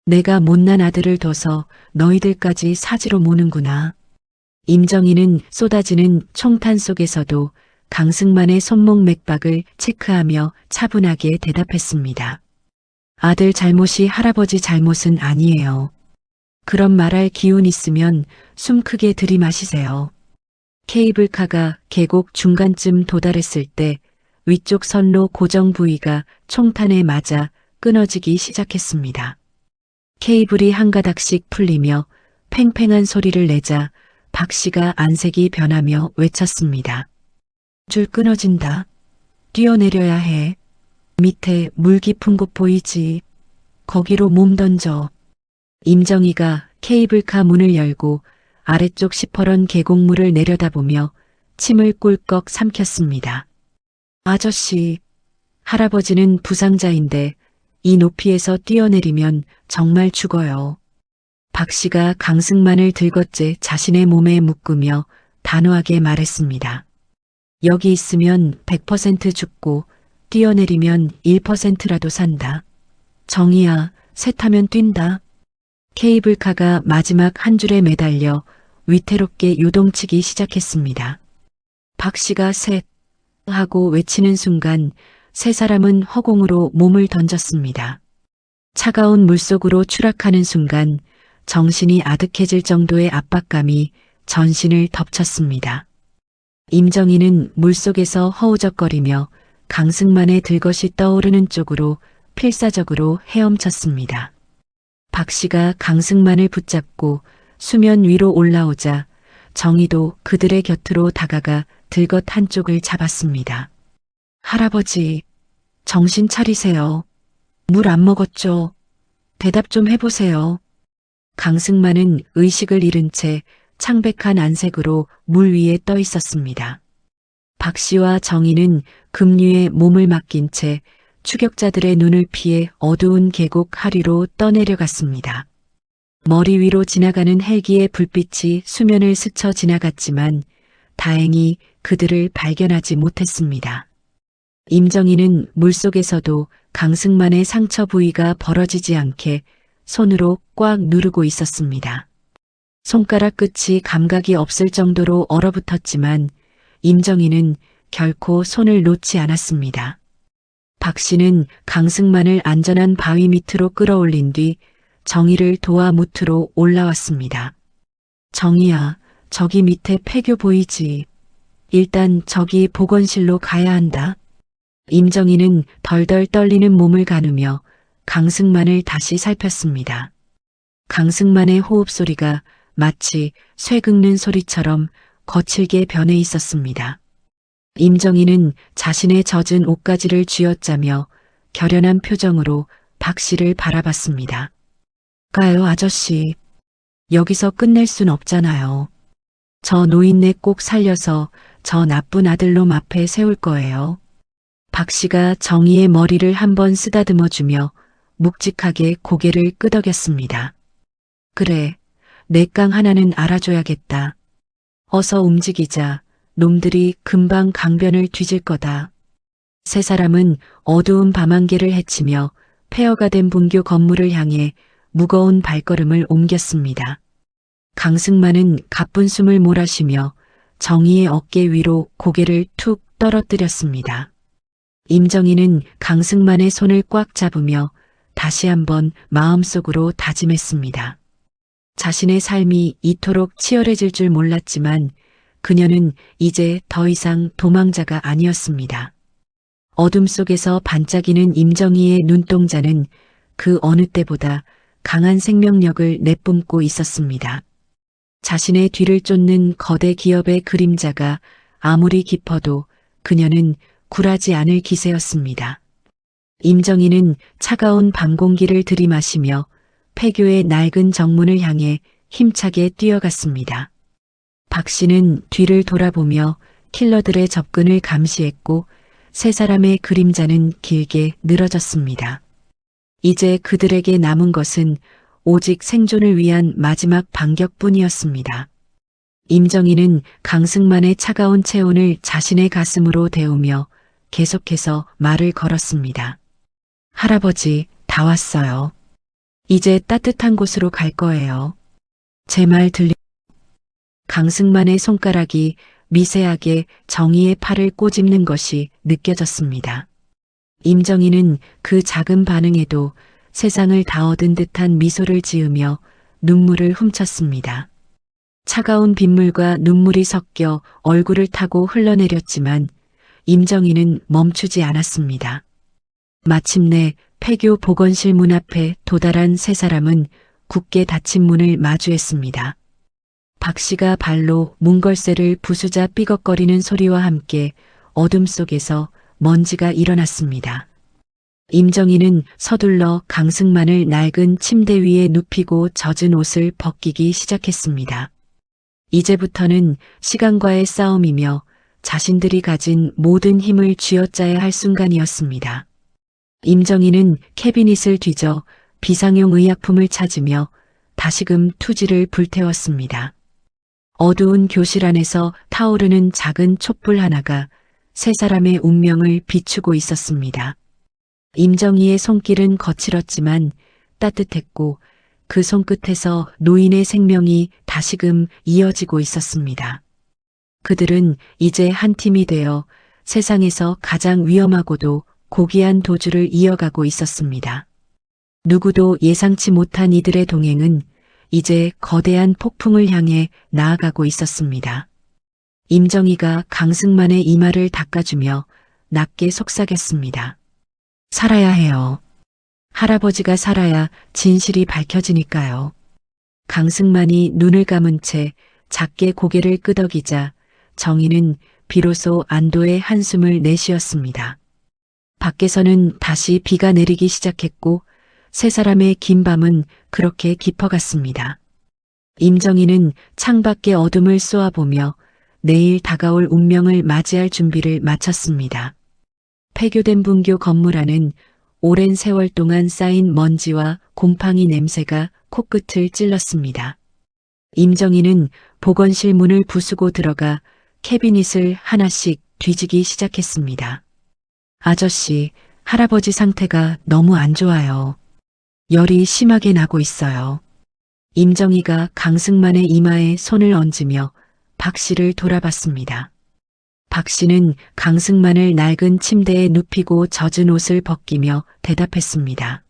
내가 못난 아들을 둬서 너희들까지 사지로 모는구나. 임정희는 쏟아지는 총탄 속에서도 강승만의 손목 맥박을 체크하며 차분하게 대답했습니다. 아들 잘못이 할아버지 잘못은 아니에요. 그런 말할 기운 있으면 숨 크게 들이마시세요. 케이블카가 계곡 중간쯤 도달했을 때 위쪽 선로 고정 부위가 총탄에 맞아 끊어지기 시작했습니다. 케이블이 한 가닥씩 풀리며 팽팽한 소리를 내자 박 씨가 안색이 변하며 외쳤습니다. 줄 끊어진다. 뛰어내려야 해. 밑에 물 깊은 곳 보이지? 거기로 몸 던져. 임정희가 케이블카 문을 열고 아래쪽 시퍼런 계곡물을 내려다보며 침을 꿀꺽 삼켰습니다. 아저씨, 할아버지는 부상자인데 이 높이에서 뛰어내리면 정말 죽어요. 박 씨가 강승만을 들것째 자신의 몸에 묶으며 단호하게 말했습니다. 여기 있으면 100% 죽고 뛰어내리면 1%라도 산다. 정희야, 셋하면 뛴다. 케이블카가 마지막 한 줄에 매달려 위태롭게 요동치기 시작했습니다. 박 씨가 셋 하고 외치는 순간 세 사람은 허공으로 몸을 던졌습니다. 차가운 물속으로 추락하는 순간 정신이 아득해질 정도의 압박감이 전신을 덮쳤습니다. 임정희는 물속에서 허우적거리며 강승만의 들것이 떠오르는 쪽으로 필사적으로 헤엄쳤습니다. 박 씨가 강승만을 붙잡고 수면 위로 올라오자 정희도 그들의 곁으로 다가가 들것 한쪽을 잡았습니다. 할아버지, 정신 차리세요. 물 안 먹었죠? 대답 좀 해보세요. 강승만은 의식을 잃은 채 창백한 안색으로 물 위에 떠 있었습니다. 박 씨와 정희는 급류에 몸을 맡긴 채 추격자들의 눈을 피해 어두운 계곡 하류로 떠내려갔습니다. 머리 위로 지나가는 헬기의 불빛이 수면을 스쳐 지나갔지만 다행히 그들을 발견하지 못했습니다. 임정희는 물속에서도 강승만의 상처 부위가 벌어지지 않게 손으로 꽉 누르고 있었습니다. 손가락 끝이 감각이 없을 정도로 얼어붙었지만 임정희는 결코 손을 놓지 않았습니다. 박 씨는 강승만을 안전한 바위 밑으로 끌어올린 뒤 정희를 도와 무트로 올라왔습니다. 정희야, 저기 밑에 폐교 보이지? 일단 저기 보건실로 가야 한다. 임정희는 덜덜 떨리는 몸을 가누며 강승만을 다시 살폈습니다. 강승만의 호흡 소리가 마치 쇠 긁는 소리처럼 거칠게 변해 있었습니다. 임정희는 자신의 젖은 옷가지를 쥐어짜며 결연한 표정으로 박 씨를 바라봤습니다. 가요, 아저씨. 여기서 끝낼 순 없잖아요. 저 노인네 꼭 살려서 저 나쁜 아들놈 앞에 세울 거예요. 박 씨가 정희의 머리를 한번 쓰다듬어주며 묵직하게 고개를 끄덕였습니다. 그래, 내 깡 하나는 알아줘야겠다. 어서 움직이자. 놈들이 금방 강변을 뒤질 거다. 세 사람은 어두운 밤안개를 헤치며 폐허가 된 분교 건물을 향해 무거운 발걸음을 옮겼습니다. 강승만은 가쁜 숨을 몰아쉬며 정희의 어깨 위로 고개를 툭 떨어뜨렸습니다. 임정희는 강승만의 손을 꽉 잡으며 다시 한번 마음속으로 다짐했습니다. 자신의 삶이 이토록 치열해질 줄 몰랐지만 그녀는 이제 더 이상 도망자가 아니었습니다. 어둠 속에서 반짝이는 임정희의 눈동자는 그 어느 때보다 강한 생명력을 내뿜고 있었습니다. 자신의 뒤를 쫓는 거대 기업의 그림자가 아무리 깊어도 그녀는 굴하지 않을 기세였습니다. 임정희는 차가운 밤 공기를 들이마시며 폐교의 낡은 정문을 향해 힘차게 뛰어갔습니다. 박 씨는 뒤를 돌아보며 킬러들의 접근을 감시했고 세 사람의 그림자는 길게 늘어졌습니다. 이제 그들에게 남은 것은 오직 생존을 위한 마지막 반격뿐이었습니다. 임정희는 강승만의 차가운 체온을 자신의 가슴으로 데우며 계속해서 말을 걸었습니다. 할아버지, 다 왔어요. 이제 따뜻한 곳으로 갈 거예요. 제 말 들리... 강승만의 손가락이 미세하게 정희의 팔을 꼬집는 것이 느껴졌습니다. 임정희는 그 작은 반응에도 세상을 다 얻은 듯한 미소를 지으며 눈물을 훔쳤습니다. 차가운 빗물과 눈물이 섞여 얼굴을 타고 흘러내렸지만 임정희는 멈추지 않았습니다. 마침내 폐교 보건실 문 앞에 도달한 세 사람은 굳게 닫힌 문을 마주했습니다. 박 씨가 발로 문걸쇠를 부수자 삐걱거리는 소리와 함께 어둠 속에서 먼지가 일어났습니다. 임정희는 서둘러 강승만을 낡은 침대 위에 눕히고 젖은 옷을 벗기기 시작했습니다. 이제부터는 시간과의 싸움이며 자신들이 가진 모든 힘을 쥐어짜야 할 순간이었습니다. 임정희는 캐비닛을 뒤져 비상용 의약품을 찾으며 다시금 투지를 불태웠습니다. 어두운 교실 안에서 타오르는 작은 촛불 하나가 세 사람의 운명을 비추고 있었습니다. 임정희의 손길은 거칠었지만 따뜻했고 그 손끝에서 노인의 생명이 다시금 이어지고 있었습니다. 그들은 이제 한 팀이 되어 세상에서 가장 위험하고도 고귀한 도주를 이어가고 있었습니다. 누구도 예상치 못한 이들의 동행은 이제 거대한 폭풍을 향해 나아가고 있었습니다. 임정희가 강승만의 이마를 닦아주며 낮게 속삭였습니다. 살아야 해요. 할아버지가 살아야 진실이 밝혀지니까요. 강승만이 눈을 감은 채 작게 고개를 끄덕이자 정희는 비로소 안도의 한숨을 내쉬었습니다. 밖에서는 다시 비가 내리기 시작했고 세 사람의 긴 밤은 그렇게 깊어갔습니다. 임정희는 창밖의 어둠을 쏘아보며 내일 다가올 운명을 맞이할 준비를 마쳤습니다. 폐교된 분교 건물 안은 오랜 세월 동안 쌓인 먼지와 곰팡이 냄새가 코끝을 찔렀습니다. 임정희는 보건실 문을 부수고 들어가 캐비닛을 하나씩 뒤지기 시작했습니다. 아저씨, 할아버지 상태가 너무 안 좋아요. 열이 심하게 나고 있어요. 임정희가 강승만의 이마에 손을 얹으며 박 씨를 돌아봤습니다. 박 씨는 강승만을 낡은 침대에 눕히고 젖은 옷을 벗기며 대답했습니다.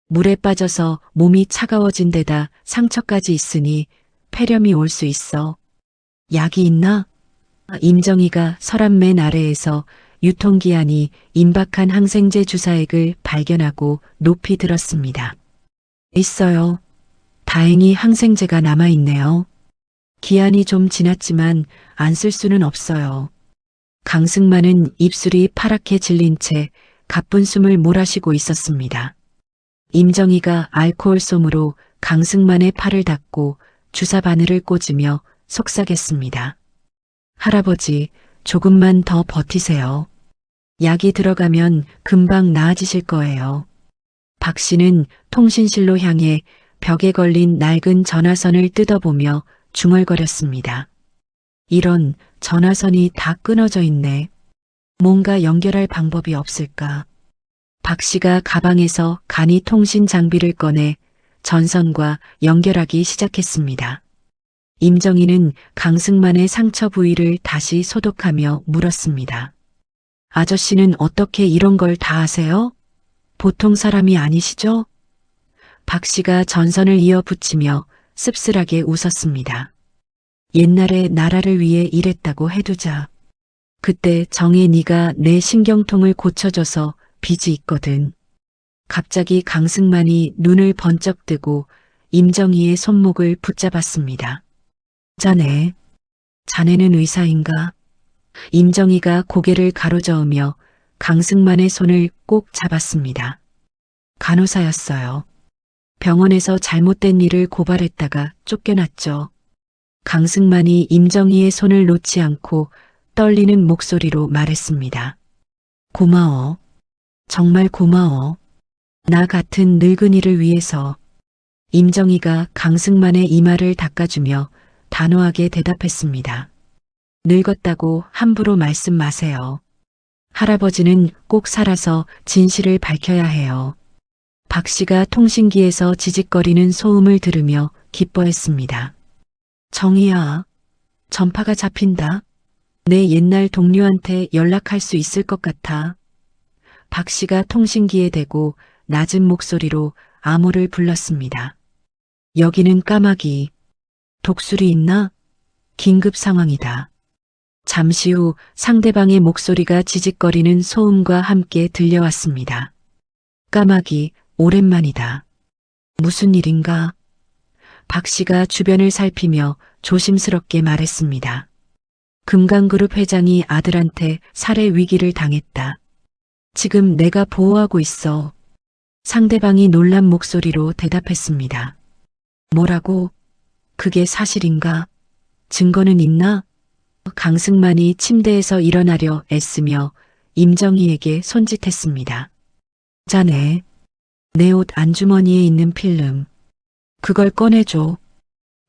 물에 빠져서 몸이 차가워진 데다 상처까지 있으니 폐렴이 올 수 있어. 약이 있나? 임정희가 서랍 맨 아래에서 유통기한이 임박한 항생제 주사액을 발견하고 높이 들었습니다. 있어요. 다행히 항생제가 남아있네요. 기한이 좀 지났지만 안 쓸 수는 없어요. 강승만은 입술이 파랗게 질린 채 가쁜 숨을 몰아쉬고 있었습니다. 임정희가 알코올 솜으로 강승만의 팔을 닦고 주사 바늘을 꽂으며 속삭였습니다. 할아버지, 조금만 더 버티세요. 약이 들어가면 금방 나아지실 거예요. 박 씨는 통신실로 향해 벽에 걸린 낡은 전화선을 뜯어보며 중얼거렸습니다. 이런, 전화선이 다 끊어져 있네. 뭔가 연결할 방법이 없을까? 박 씨가 가방에서 간이 통신 장비를 꺼내 전선과 연결하기 시작했습니다. 임정희는 강승만의 상처 부위를 다시 소독하며 물었습니다. 아저씨는 어떻게 이런 걸 다 아세요? 보통 사람이 아니시죠? 박 씨가 전선을 이어 붙이며 씁쓸하게 웃었습니다. 옛날에 나라를 위해 일했다고 해두자. 그때 정혜 네가 내 신경통을 고쳐줘서 빚이 있거든. 갑자기 강승만이 눈을 번쩍 뜨고 임정희의 손목을 붙잡았습니다. 자네는 의사인가? 임정희가 고개를 가로저으며 강승만의 손을 꼭 잡았습니다. 간호사였어요. 병원에서 잘못된 일을 고발했다가 쫓겨났죠. 강승만이 임정희의 손을 놓지 않고 떨리는 목소리로 말했습니다. 고마워. 정말 고마워. 나 같은 늙은이를 위해서. 임정희가 강승만의 이마를 닦아주며 단호하게 대답했습니다. 늙었다고 함부로 말씀 마세요. 할아버지는 꼭 살아서 진실을 밝혀야 해요. 박 씨가 통신기에서 지직거리는 소음을 들으며 기뻐했습니다. 정희야, 전파가 잡힌다. 내 옛날 동료한테 연락할 수 있을 것 같아. 박 씨가 통신기에 대고 낮은 목소리로 암호를 불렀습니다. 여기는 까마귀. 독수리 있나? 긴급 상황이다. 잠시 후 상대방의 목소리가 지직거리는 소음과 함께 들려왔습니다. 까마귀, 오랜만이다. 무슨 일인가? 박 씨가 주변을 살피며 조심스럽게 말했습니다. 금강그룹 회장이 아들한테 살해 위기를 당했다. 지금 내가 보호하고 있어. 상대방이 놀란 목소리로 대답했습니다. 뭐라고? 그게 사실인가? 증거는 있나? 강승만이 침대에서 일어나려 애쓰며 임정희에게 손짓했습니다. 자네, 내 옷 안주머니에 있는 필름. 그걸 꺼내줘.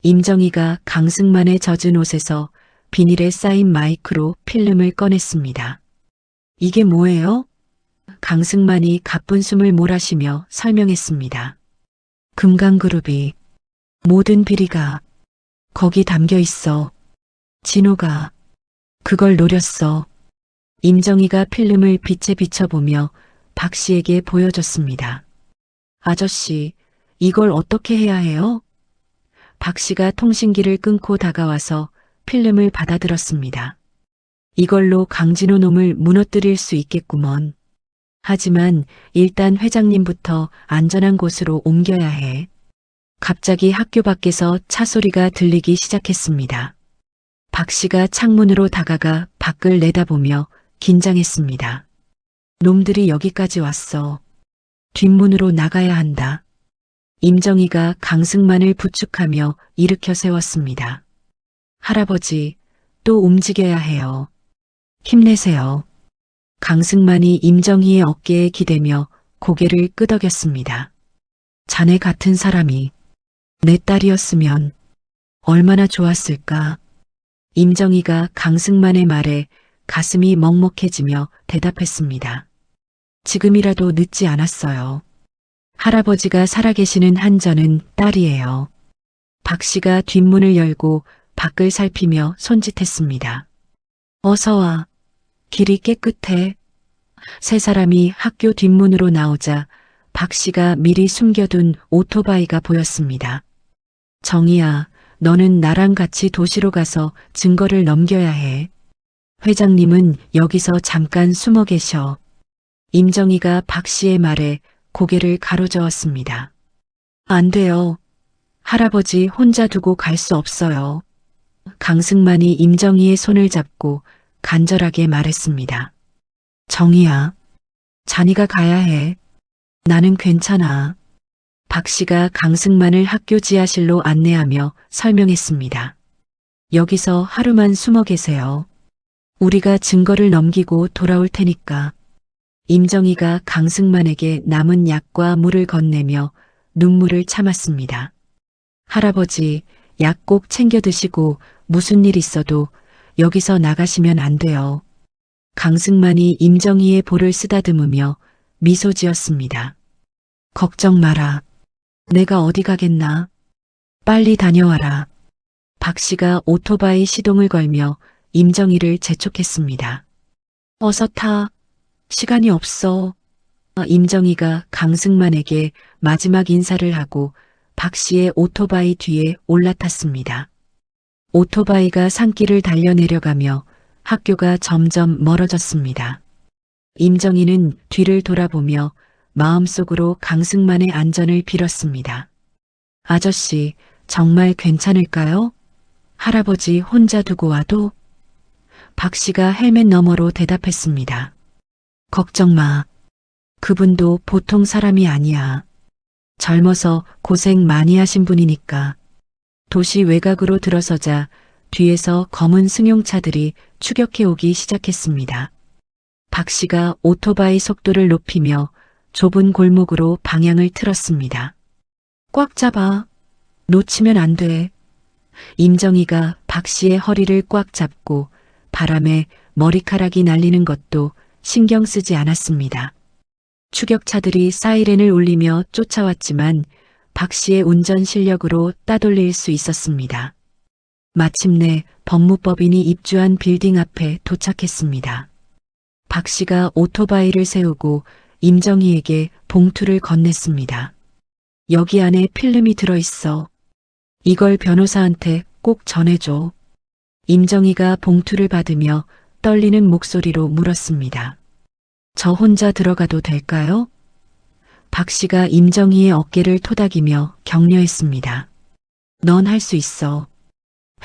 임정희가 강승만의 젖은 옷에서 비닐에 쌓인 마이크로 필름을 꺼냈습니다. 이게 뭐예요? 강승만이 가쁜 숨을 몰아쉬며 설명했습니다. 금강그룹이 모든 비리가 거기 담겨 있어. 진호가 그걸 노렸어. 임정희가 필름을 빛에 비춰보며 박 씨에게 보여줬습니다. 아저씨, 이걸 어떻게 해야 해요? 박 씨가 통신기를 끊고 다가와서 필름을 받아들었습니다. 이걸로 강진호 놈을 무너뜨릴 수 있겠구먼. 하지만 일단 회장님부터 안전한 곳으로 옮겨야 해. 갑자기 학교 밖에서 차 소리가 들리기 시작했습니다. 박 씨가 창문으로 다가가 밖을 내다보며 긴장했습니다. 놈들이 여기까지 왔어. 뒷문으로 나가야 한다. 임정희가 강승만을 부축하며 일으켜 세웠습니다. 할아버지, 또 움직여야 해요. 힘내세요. 강승만이 임정희의 어깨에 기대며 고개를 끄덕였습니다. 자네 같은 사람이 내 딸이었으면 얼마나 좋았을까. 임정희가 강승만의 말에 가슴이 먹먹해지며 대답했습니다. 지금이라도 늦지 않았어요. 할아버지가 살아계시는 한전은 딸이에요. 박 씨가 뒷문을 열고 밖을 살피며 손짓했습니다. 어서 와. 길이 깨끗해. 세 사람이 학교 뒷문으로 나오자 박 씨가 미리 숨겨둔 오토바이가 보였습니다. 정희야, 너는 나랑 같이 도시로 가서 증거를 넘겨야 해. 회장님은 여기서 잠깐 숨어 계셔. 임정희가 박 씨의 말에 고개를 가로저었습니다. 안 돼요. 할아버지 혼자 두고 갈 수 없어요. 강승만이 임정희의 손을 잡고 간절하게 말했습니다. 정희야, 자네가 가야 해. 나는 괜찮아. 박 씨가 강승만을 학교 지하실로 안내하며 설명했습니다. 여기서 하루만 숨어 계세요. 우리가 증거를 넘기고 돌아올 테니까. 임정희가 강승만에게 남은 약과 물을 건네며 눈물을 참았습니다. 할아버지, 약 꼭 챙겨 드시고 무슨 일 있어도 여기서 나가시면 안 돼요. 강승만이 임정희의 볼을 쓰다듬으며 미소 지었습니다. 걱정 마라. 내가 어디 가겠나. 빨리 다녀와라. 박 씨가 오토바이 시동을 걸며 임정희를 재촉했습니다. 어서 타. 시간이 없어. 임정희가 강승만에게 마지막 인사를 하고 박 씨의 오토바이 뒤에 올라탔습니다. 오토바이가 산길을 달려 내려가며 학교가 점점 멀어졌습니다. 임정희는 뒤를 돌아보며 마음속으로 강승만의 안전을 빌었습니다. 아저씨, 정말 괜찮을까요? 할아버지 혼자 두고 와도? 박 씨가 헬멧 너머로 대답했습니다. 걱정 마. 그분도 보통 사람이 아니야. 젊어서 고생 많이 하신 분이니까. 도시 외곽으로 들어서자 뒤에서 검은 승용차들이 추격해 오기 시작했습니다. 박 씨가 오토바이 속도를 높이며 좁은 골목으로 방향을 틀었습니다. 꽉 잡아. 놓치면 안 돼. 임정희가 박 씨의 허리를 꽉 잡고 바람에 머리카락이 날리는 것도 신경 쓰지 않았습니다. 추격차들이 사이렌을 울리며 쫓아왔지만 박 씨의 운전 실력으로 따돌릴 수 있었습니다. 마침내 법무법인이 입주한 빌딩 앞에 도착했습니다. 박 씨가 오토바이를 세우고 임정희에게 봉투를 건넸습니다. 여기 안에 필름이 들어있어. 이걸 변호사한테 꼭 전해줘. 임정희가 봉투를 받으며 떨리는 목소리로 물었습니다. 저 혼자 들어가도 될까요? 박 씨가 임정희의 어깨를 토닥이며 격려했습니다. 넌 할 수 있어.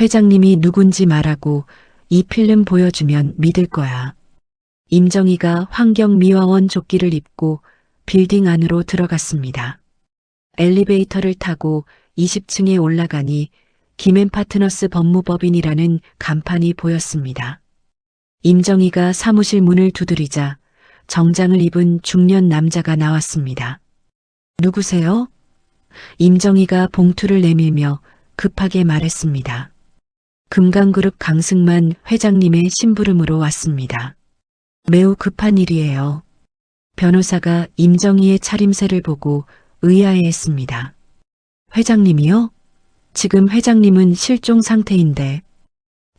회장님이 누군지 말하고 이 필름 보여주면 믿을 거야. 임정희가 환경미화원 조끼를 입고 빌딩 안으로 들어갔습니다. 엘리베이터를 타고 20층에 올라가니 김앤파트너스 법무법인이라는 간판이 보였습니다. 임정희가 사무실 문을 두드리자 정장을 입은 중년 남자가 나왔습니다. 누구세요? 임정희가 봉투를 내밀며 급하게 말했습니다. 금강그룹 강승만 회장님의 심부름으로 왔습니다. 매우 급한 일이에요. 변호사가 임정희의 차림새를 보고 의아해했습니다. 회장님이요? 지금 회장님은 실종 상태인데.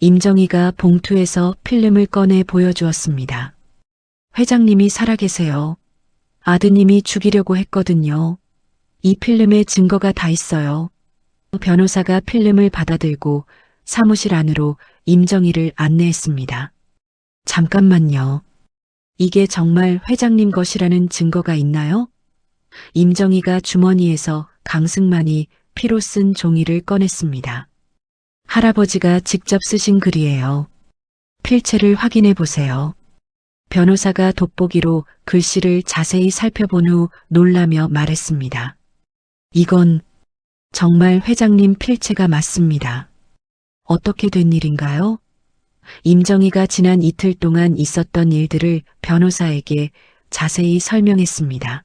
임정희가 봉투에서 필름을 꺼내 보여주었습니다. 회장님이 살아계세요. 아드님이 죽이려고 했거든요. 이 필름에 증거가 다 있어요. 변호사가 필름을 받아들고 사무실 안으로 임정희를 안내했습니다. 잠깐만요. 이게 정말 회장님 것이라는 증거가 있나요? 임정희가 주머니에서 강승만이 피로 쓴 종이를 꺼냈습니다. 할아버지가 직접 쓰신 글이에요. 필체를 확인해 보세요. 변호사가 돋보기로 글씨를 자세히 살펴본 후 놀라며 말했습니다. 이건 정말 회장님 필체가 맞습니다. 어떻게 된 일인가요? 임정희가 지난 이틀 동안 있었던 일들을 변호사에게 자세히 설명했습니다.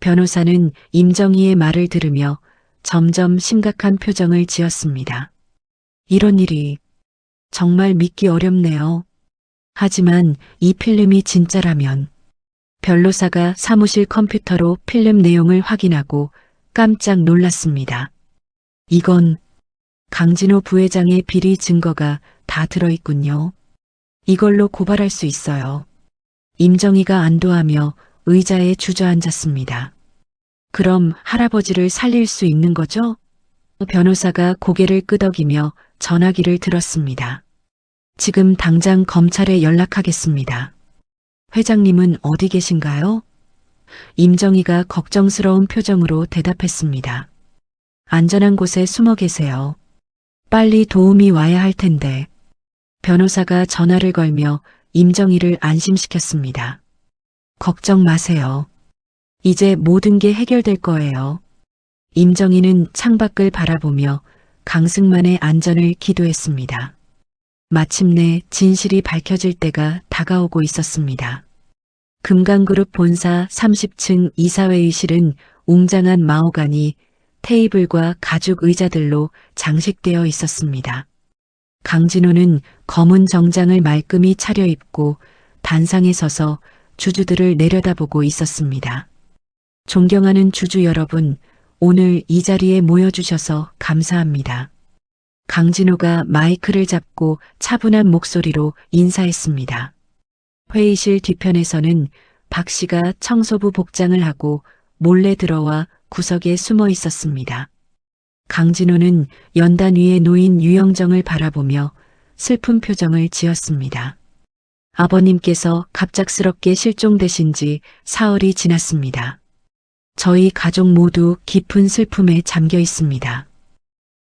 변호사는 임정희의 말을 들으며 점점 심각한 표정을 지었습니다. 이런 일이 정말 믿기 어렵네요. 하지만 이 필름이 진짜라면. 변호사가 사무실 컴퓨터로 필름 내용을 확인하고 깜짝 놀랐습니다. 이건 강진호 부회장의 비리 증거가 다 들어있군요. 이걸로 고발할 수 있어요. 임정희가 안도하며 의자에 주저앉았습니다. 그럼 할아버지를 살릴 수 있는 거죠? 변호사가 고개를 끄덕이며 전화기를 들었습니다. 지금 당장 검찰에 연락하겠습니다. 회장님은 어디 계신가요? 임정희가 걱정스러운 표정으로 대답했습니다. 안전한 곳에 숨어 계세요. 빨리 도움이 와야 할 텐데. 변호사가 전화를 걸며 임정희를 안심시켰습니다. 걱정 마세요. 이제 모든 게 해결될 거예요. 임정희는 창밖을 바라보며 강승만의 안전을 기도했습니다. 마침내 진실이 밝혀질 때가 다가오고 있었습니다. 금강그룹 본사 30층 이사회의실은 웅장한 마호가니 테이블과 가죽 의자들로 장식되어 있었습니다. 강진호는 검은 정장을 말끔히 차려입고 단상에 서서 주주들을 내려다보고 있었습니다. 존경하는 주주 여러분, 오늘 이 자리에 모여주셔서 감사합니다. 강진호가 마이크를 잡고 차분한 목소리로 인사했습니다. 회의실 뒤편에서는 박 씨가 청소부 복장을 하고 몰래 들어와 구석에 숨어 있었습니다. 강진호는 연단 위에 놓인 유영정을 바라보며 슬픈 표정을 지었습니다. 아버님께서 갑작스럽게 실종되신 지 사흘이 지났습니다. 저희 가족 모두 깊은 슬픔에 잠겨 있습니다.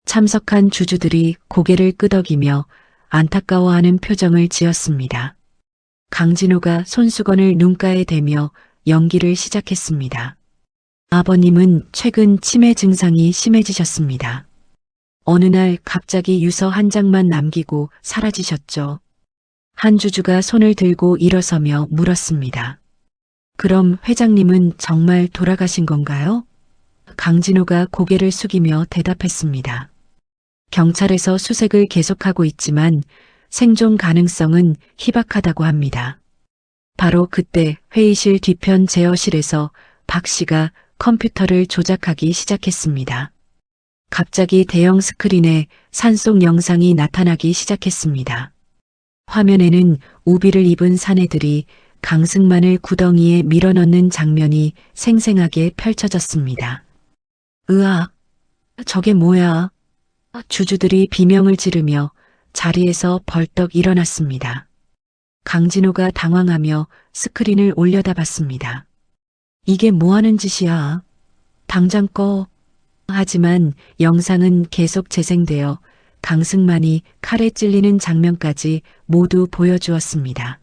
참석한 주주들이 고개를 끄덕이며 안타까워하는 표정을 지었습니다. 강진호가 손수건을 눈가에 대며 연기를 시작했습니다. 아버님은 최근 치매 증상이 심해지셨습니다. 어느 날 갑자기 유서 한 장만 남기고 사라지셨죠. 한 주주가 손을 들고 일어서며 물었습니다. 그럼 회장님은 정말 돌아가신 건가요? 강진호가 고개를 숙이며 대답했습니다. 경찰에서 수색을 계속하고 있지만 생존 가능성은 희박하다고 합니다. 바로 그때 회의실 뒤편 제어실에서 박 씨가 컴퓨터를 조작하기 시작했습니다. 갑자기 대형 스크린에 산속 영상이 나타나기 시작했습니다. 화면에는 우비를 입은 사내들이 강승만을 구덩이에 밀어넣는 장면이 생생하게 펼쳐졌습니다. 으악, 저게 뭐야? 주주들이 비명을 지르며 자리에서 벌떡 일어났습니다. 강진호가 당황하며 스크린을 올려다봤습니다. 이게 뭐하는 짓이야? 당장 꺼. 하지만 영상은 계속 재생되어 강승만이 칼에 찔리는 장면까지 모두 보여주었습니다.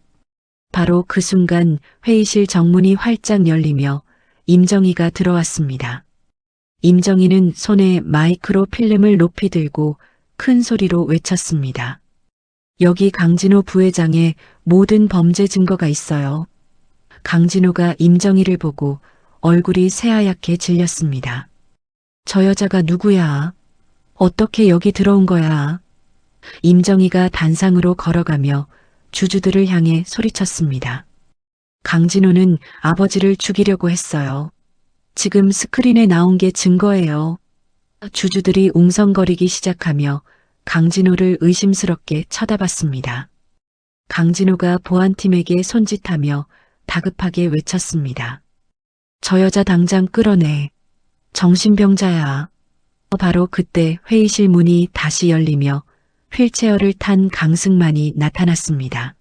바로 그 순간 회의실 정문이 활짝 열리며 임정희가 들어왔습니다. 임정희는 손에 마이크로 필름을 높이 들고 큰 소리로 외쳤습니다. 여기 강진호 부회장의 모든 범죄 증거가 있어요. 강진호가 임정희를 보고 얼굴이 새하얗게 질렸습니다. 저 여자가 누구야? 어떻게 여기 들어온 거야? 임정희가 단상으로 걸어가며 주주들을 향해 소리쳤습니다. 강진호는 아버지를 죽이려고 했어요. 지금 스크린에 나온 게 증거예요. 주주들이 웅성거리기 시작하며 강진호를 의심스럽게 쳐다봤습니다. 강진호가 보안팀에게 손짓하며 다급하게 외쳤습니다. 저 여자 당장 끌어내. 정신병자야. 바로 그때 회의실 문이 다시 열리며 휠체어를 탄 강승만이 나타났습니다.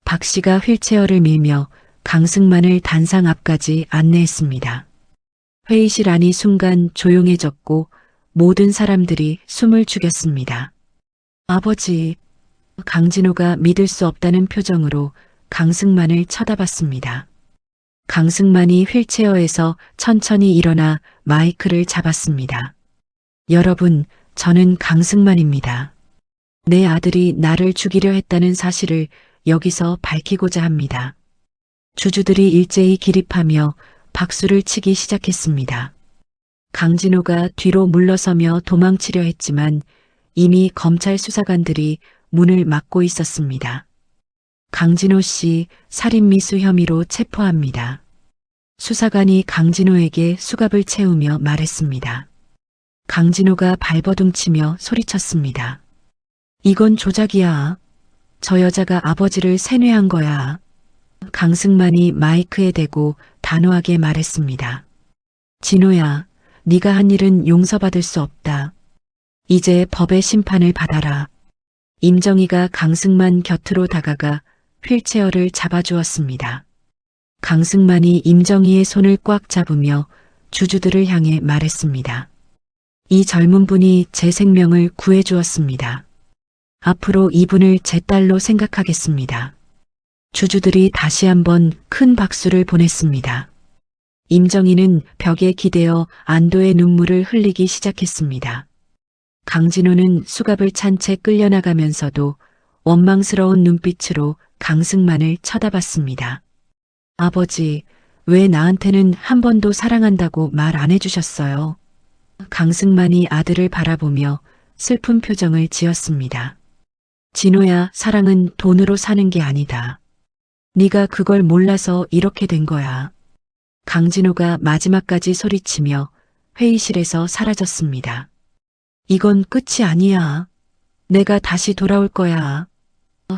박 씨가 휠체어를 밀며 강승만을 단상 앞까지 안내했습니다. 회의실 안이 순간 조용해졌고 모든 사람들이 숨을 죽였습니다. 아버지, 강진호가 믿을 수 없다는 표정으로 강승만을 쳐다봤습니다. 강승만이 휠체어에서 천천히 일어나 마이크를 잡았습니다. 여러분, 저는 강승만입니다. 내 아들이 나를 죽이려 했다는 사실을 여기서 밝히고자 합니다. 주주들이 일제히 기립하며 박수를 치기 시작했습니다. 강진호가 뒤로 물러서며 도망치려 했지만 이미 검찰 수사관들이 문을 막고 있었습니다. 강진호 씨 살인미수 혐의로 체포합니다. 수사관이 강진호에게 수갑을 채우며 말했습니다. 강진호가 발버둥치며 소리쳤습니다. 이건 조작이야. 저 여자가 아버지를 세뇌한 거야. 강승만이 마이크에 대고 단호하게 말했습니다. 진호야, 네가 한 일은 용서받을 수 없다. 이제 법의 심판을 받아라. 임정희가 강승만 곁으로 다가가 휠체어를 잡아주었습니다. 강승만이 임정희의 손을 꽉 잡으며 주주들을 향해 말했습니다. 이 젊은 분이 제 생명을 구해주었습니다. 앞으로 이분을 제 딸로 생각하겠습니다. 주주들이 다시 한번 큰 박수를 보냈습니다. 임정희는 벽에 기대어 안도의 눈물을 흘리기 시작했습니다. 강진호는 수갑을 찬 채 끌려나가면서도 원망스러운 눈빛으로 강승만을 쳐다봤습니다. 아버지, 왜 나한테는 한 번도 사랑한다고 말 안 해주셨어요? 강승만이 아들을 바라보며 슬픈 표정을 지었습니다. 진호야, 사랑은 돈으로 사는 게 아니다. 네가 그걸 몰라서 이렇게 된 거야. 강진호가 마지막까지 소리치며 회의실에서 사라졌습니다. 이건 끝이 아니야. 내가 다시 돌아올 거야.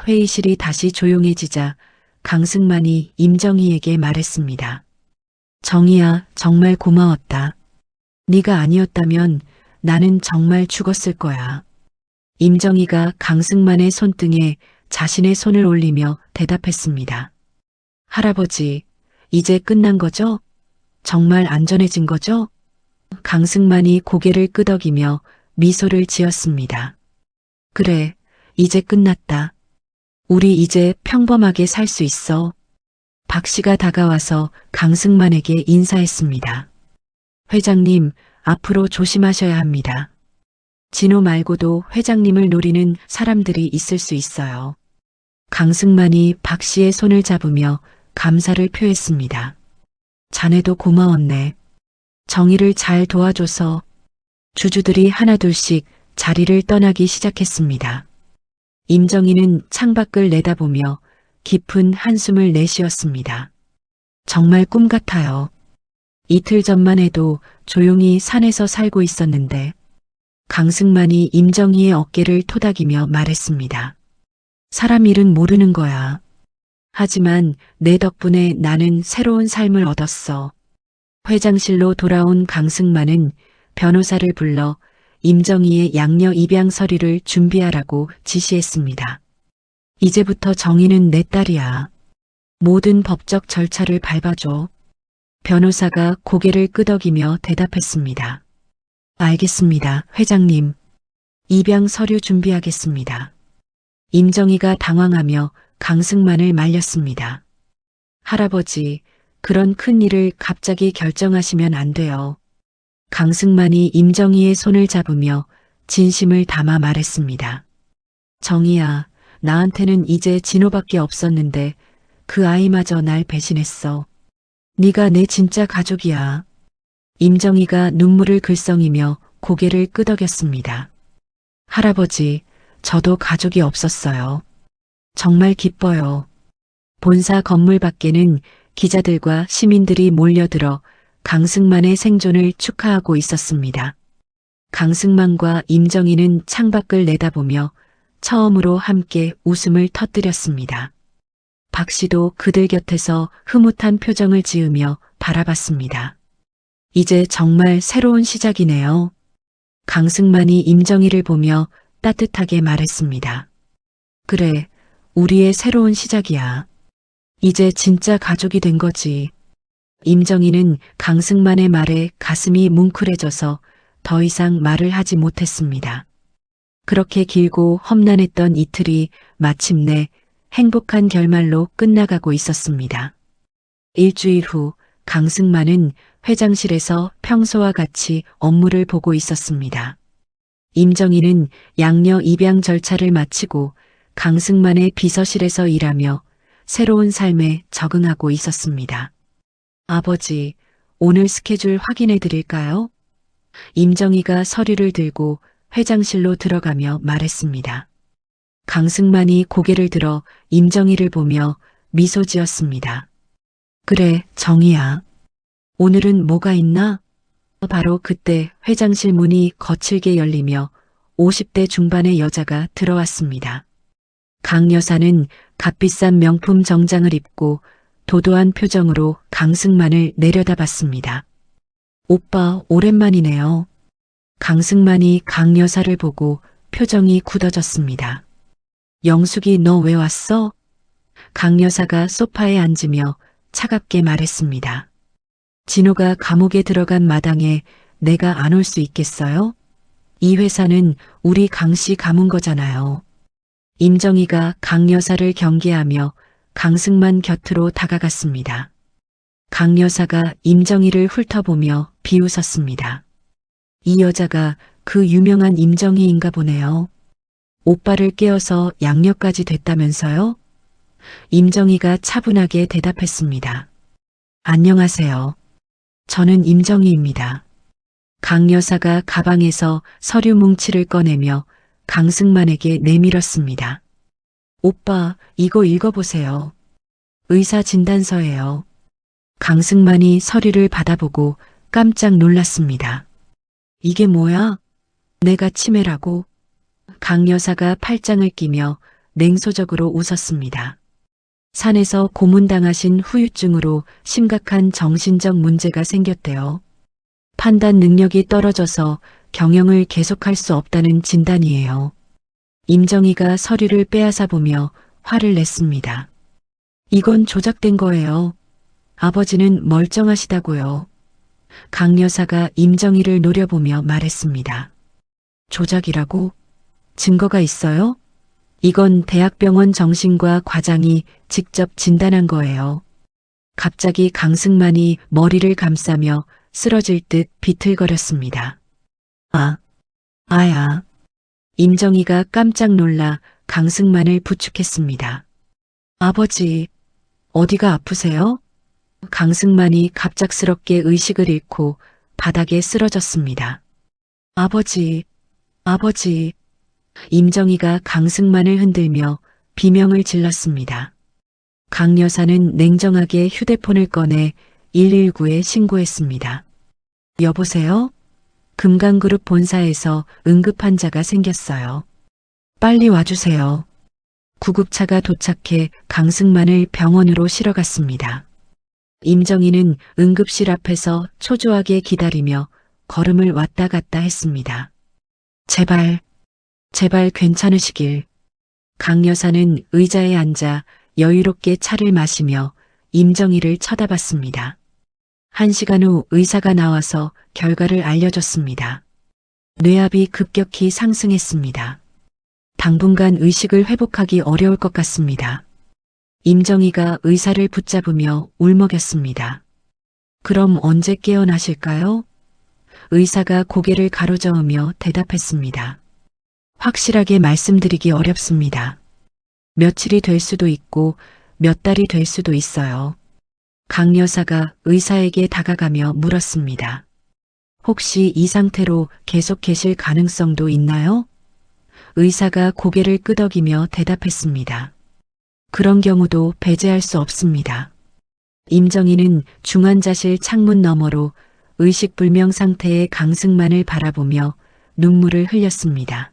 회의실이 다시 조용해지자 강승만이 임정희에게 말했습니다. 정희야, 정말 고마웠다. 네가 아니었다면 나는 정말 죽었을 거야. 임정희가 강승만의 손등에 자신의 손을 올리며 대답했습니다. 할아버지, 이제 끝난 거죠? 정말 안전해진 거죠? 강승만이 고개를 끄덕이며 미소를 지었습니다. 그래, 이제 끝났다. 우리 이제 평범하게 살 수 있어. 박 씨가 다가와서 강승만에게 인사했습니다. 회장님, 앞으로 조심하셔야 합니다. 진호 말고도 회장님을 노리는 사람들이 있을 수 있어요. 강승만이 박 씨의 손을 잡으며 감사를 표했습니다. 자네도 고마웠네. 정희를 잘 도와줘서. 주주들이 하나둘씩 자리를 떠나기 시작했습니다. 임정희는 창밖을 내다보며 깊은 한숨을 내쉬었습니다. 정말 꿈 같아요. 이틀 전만 해도 조용히 산에서 살고 있었는데 강승만이 임정희의 어깨를 토닥이며 말했습니다. 사람 일은 모르는 거야. 하지만 내 덕분에 나는 새로운 삶을 얻었어. 회장실로 돌아온 강승만은 변호사를 불러 임정희의 양녀 입양 서류를 준비하라고 지시했습니다. 이제부터 정희는 내 딸이야. 모든 법적 절차를 밟아줘. 변호사가 고개를 끄덕이며 대답했습니다. 알겠습니다, 회장님. 입양 서류 준비하겠습니다. 임정희가 당황하며 강승만을 말렸습니다. 할아버지, 그런 큰 일을 갑자기 결정하시면 안 돼요. 강승만이 임정희의 손을 잡으며 진심을 담아 말했습니다. 정희야, 나한테는 이제 진호밖에 없었는데 그 아이마저 날 배신했어. 네가 내 진짜 가족이야. 임정희가 눈물을 글썽이며 고개를 끄덕였습니다. 할아버지, 저도 가족이 없었어요. 정말 기뻐요. 본사 건물 밖에는 기자들과 시민들이 몰려들어 강승만의 생존을 축하하고 있었습니다. 강승만과 임정희는 창밖을 내다보며 처음으로 함께 웃음을 터뜨렸습니다. 박 씨도 그들 곁에서 흐뭇한 표정을 지으며 바라봤습니다. 이제 정말 새로운 시작이네요. 강승만이 임정희를 보며 따뜻하게 말했습니다. 그래, 우리의 새로운 시작이야. 이제 진짜 가족이 된 거지. 임정희는 강승만의 말에 가슴이 뭉클해져서 더 이상 말을 하지 못했습니다. 그렇게 길고 험난했던 이틀이 마침내 행복한 결말로 끝나가고 있었습니다. 일주일 후 강승만은 회장실에서 평소와 같이 업무를 보고 있었습니다. 임정희는 양녀 입양 절차를 마치고 강승만의 비서실에서 일하며 새로운 삶에 적응하고 있었습니다. 아버지, 오늘 스케줄 확인해 드릴까요? 임정희가 서류를 들고 회장실로 들어가며 말했습니다. 강승만이 고개를 들어 임정희를 보며 미소 지었습니다. 그래, 정희야. 오늘은 뭐가 있나? 바로 그때 회장실 문이 거칠게 열리며 50대 중반의 여자가 들어왔습니다. 강 여사는 값비싼 명품 정장을 입고 도도한 표정으로 강승만을 내려다봤습니다. 오빠, 오랜만이네요. 강승만이 강 여사를 보고 표정이 굳어졌습니다. 영숙이 너 왜 왔어? 강 여사가 소파에 앉으며 차갑게 말했습니다. 진호가 감옥에 들어간 마당에 내가 안 올 수 있겠어요? 이 회사는 우리 강씨 가문 거잖아요. 임정희가 강 여사를 경계하며 강승만 곁으로 다가갔습니다. 강 여사가 임정희를 훑어보며 비웃었습니다. 이 여자가 그 유명한 임정희인가 보네요. 오빠를 깨워서 양녀까지 됐다면서요? 임정희가 차분하게 대답했습니다. 안녕하세요. 저는 임정희입니다. 강 여사가 가방에서 서류 뭉치를 꺼내며 강승만에게 내밀었습니다. 오빠, 이거 읽어보세요. 의사 진단서예요. 강승만이 서류를 받아보고 깜짝 놀랐습니다. 이게 뭐야? 내가 치매라고? 강 여사가 팔짱을 끼며 냉소적으로 웃었습니다. 산에서 고문당하신 후유증으로 심각한 정신적 문제가 생겼대요. 판단 능력이 떨어져서 경영을 계속할 수 없다는 진단이에요. 임정희가 서류를 빼앗아 보며 화를 냈습니다. 이건 조작된 거예요. 아버지는 멀쩡하시다고요. 강 여사가 임정희를 노려보며 말했습니다. 조작이라고? 증거가 있어요? 이건 대학병원 정신과 과장이 직접 진단한 거예요. 갑자기 강승만이 머리를 감싸며 쓰러질 듯 비틀거렸습니다. 아야. 임정희가 깜짝 놀라 강승만을 부축했습니다. 아버지, 어디가 아프세요? 강승만이 갑작스럽게 의식을 잃고 바닥에 쓰러졌습니다. 아버지. 임정희가 강승만을 흔들며 비명을 질렀습니다. 강 여사는 냉정하게 휴대폰을 꺼내 119에 신고했습니다. 여보세요? 금강그룹 본사에서 응급환자가 생겼어요. 빨리 와주세요. 구급차가 도착해 강승만을 병원으로 실어갔습니다. 임정희는 응급실 앞에서 초조하게 기다리며 걸음을 왔다 갔다 했습니다. 제발 괜찮으시길. 강 여사는 의자에 앉아 여유롭게 차를 마시며 임정희를 쳐다봤습니다. 1시간 후 의사가 나와서 결과를 알려줬습니다. 뇌압이 급격히 상승했습니다. 당분간 의식을 회복하기 어려울 것 같습니다. 임정희가 의사를 붙잡으며 울먹였습니다. 그럼 언제 깨어나실까요? 의사가 고개를 가로저으며 대답했습니다. 확실하게 말씀드리기 어렵습니다. 며칠이 될 수도 있고 몇 달이 될 수도 있어요. 강 여사가 의사에게 다가가며 물었습니다. 혹시 이 상태로 계속 계실 가능성도 있나요? 의사가 고개를 끄덕이며 대답했습니다. 그런 경우도 배제할 수 없습니다. 임정희는 중환자실 창문 너머로 의식불명 상태의 강승만을 바라보며 눈물을 흘렸습니다.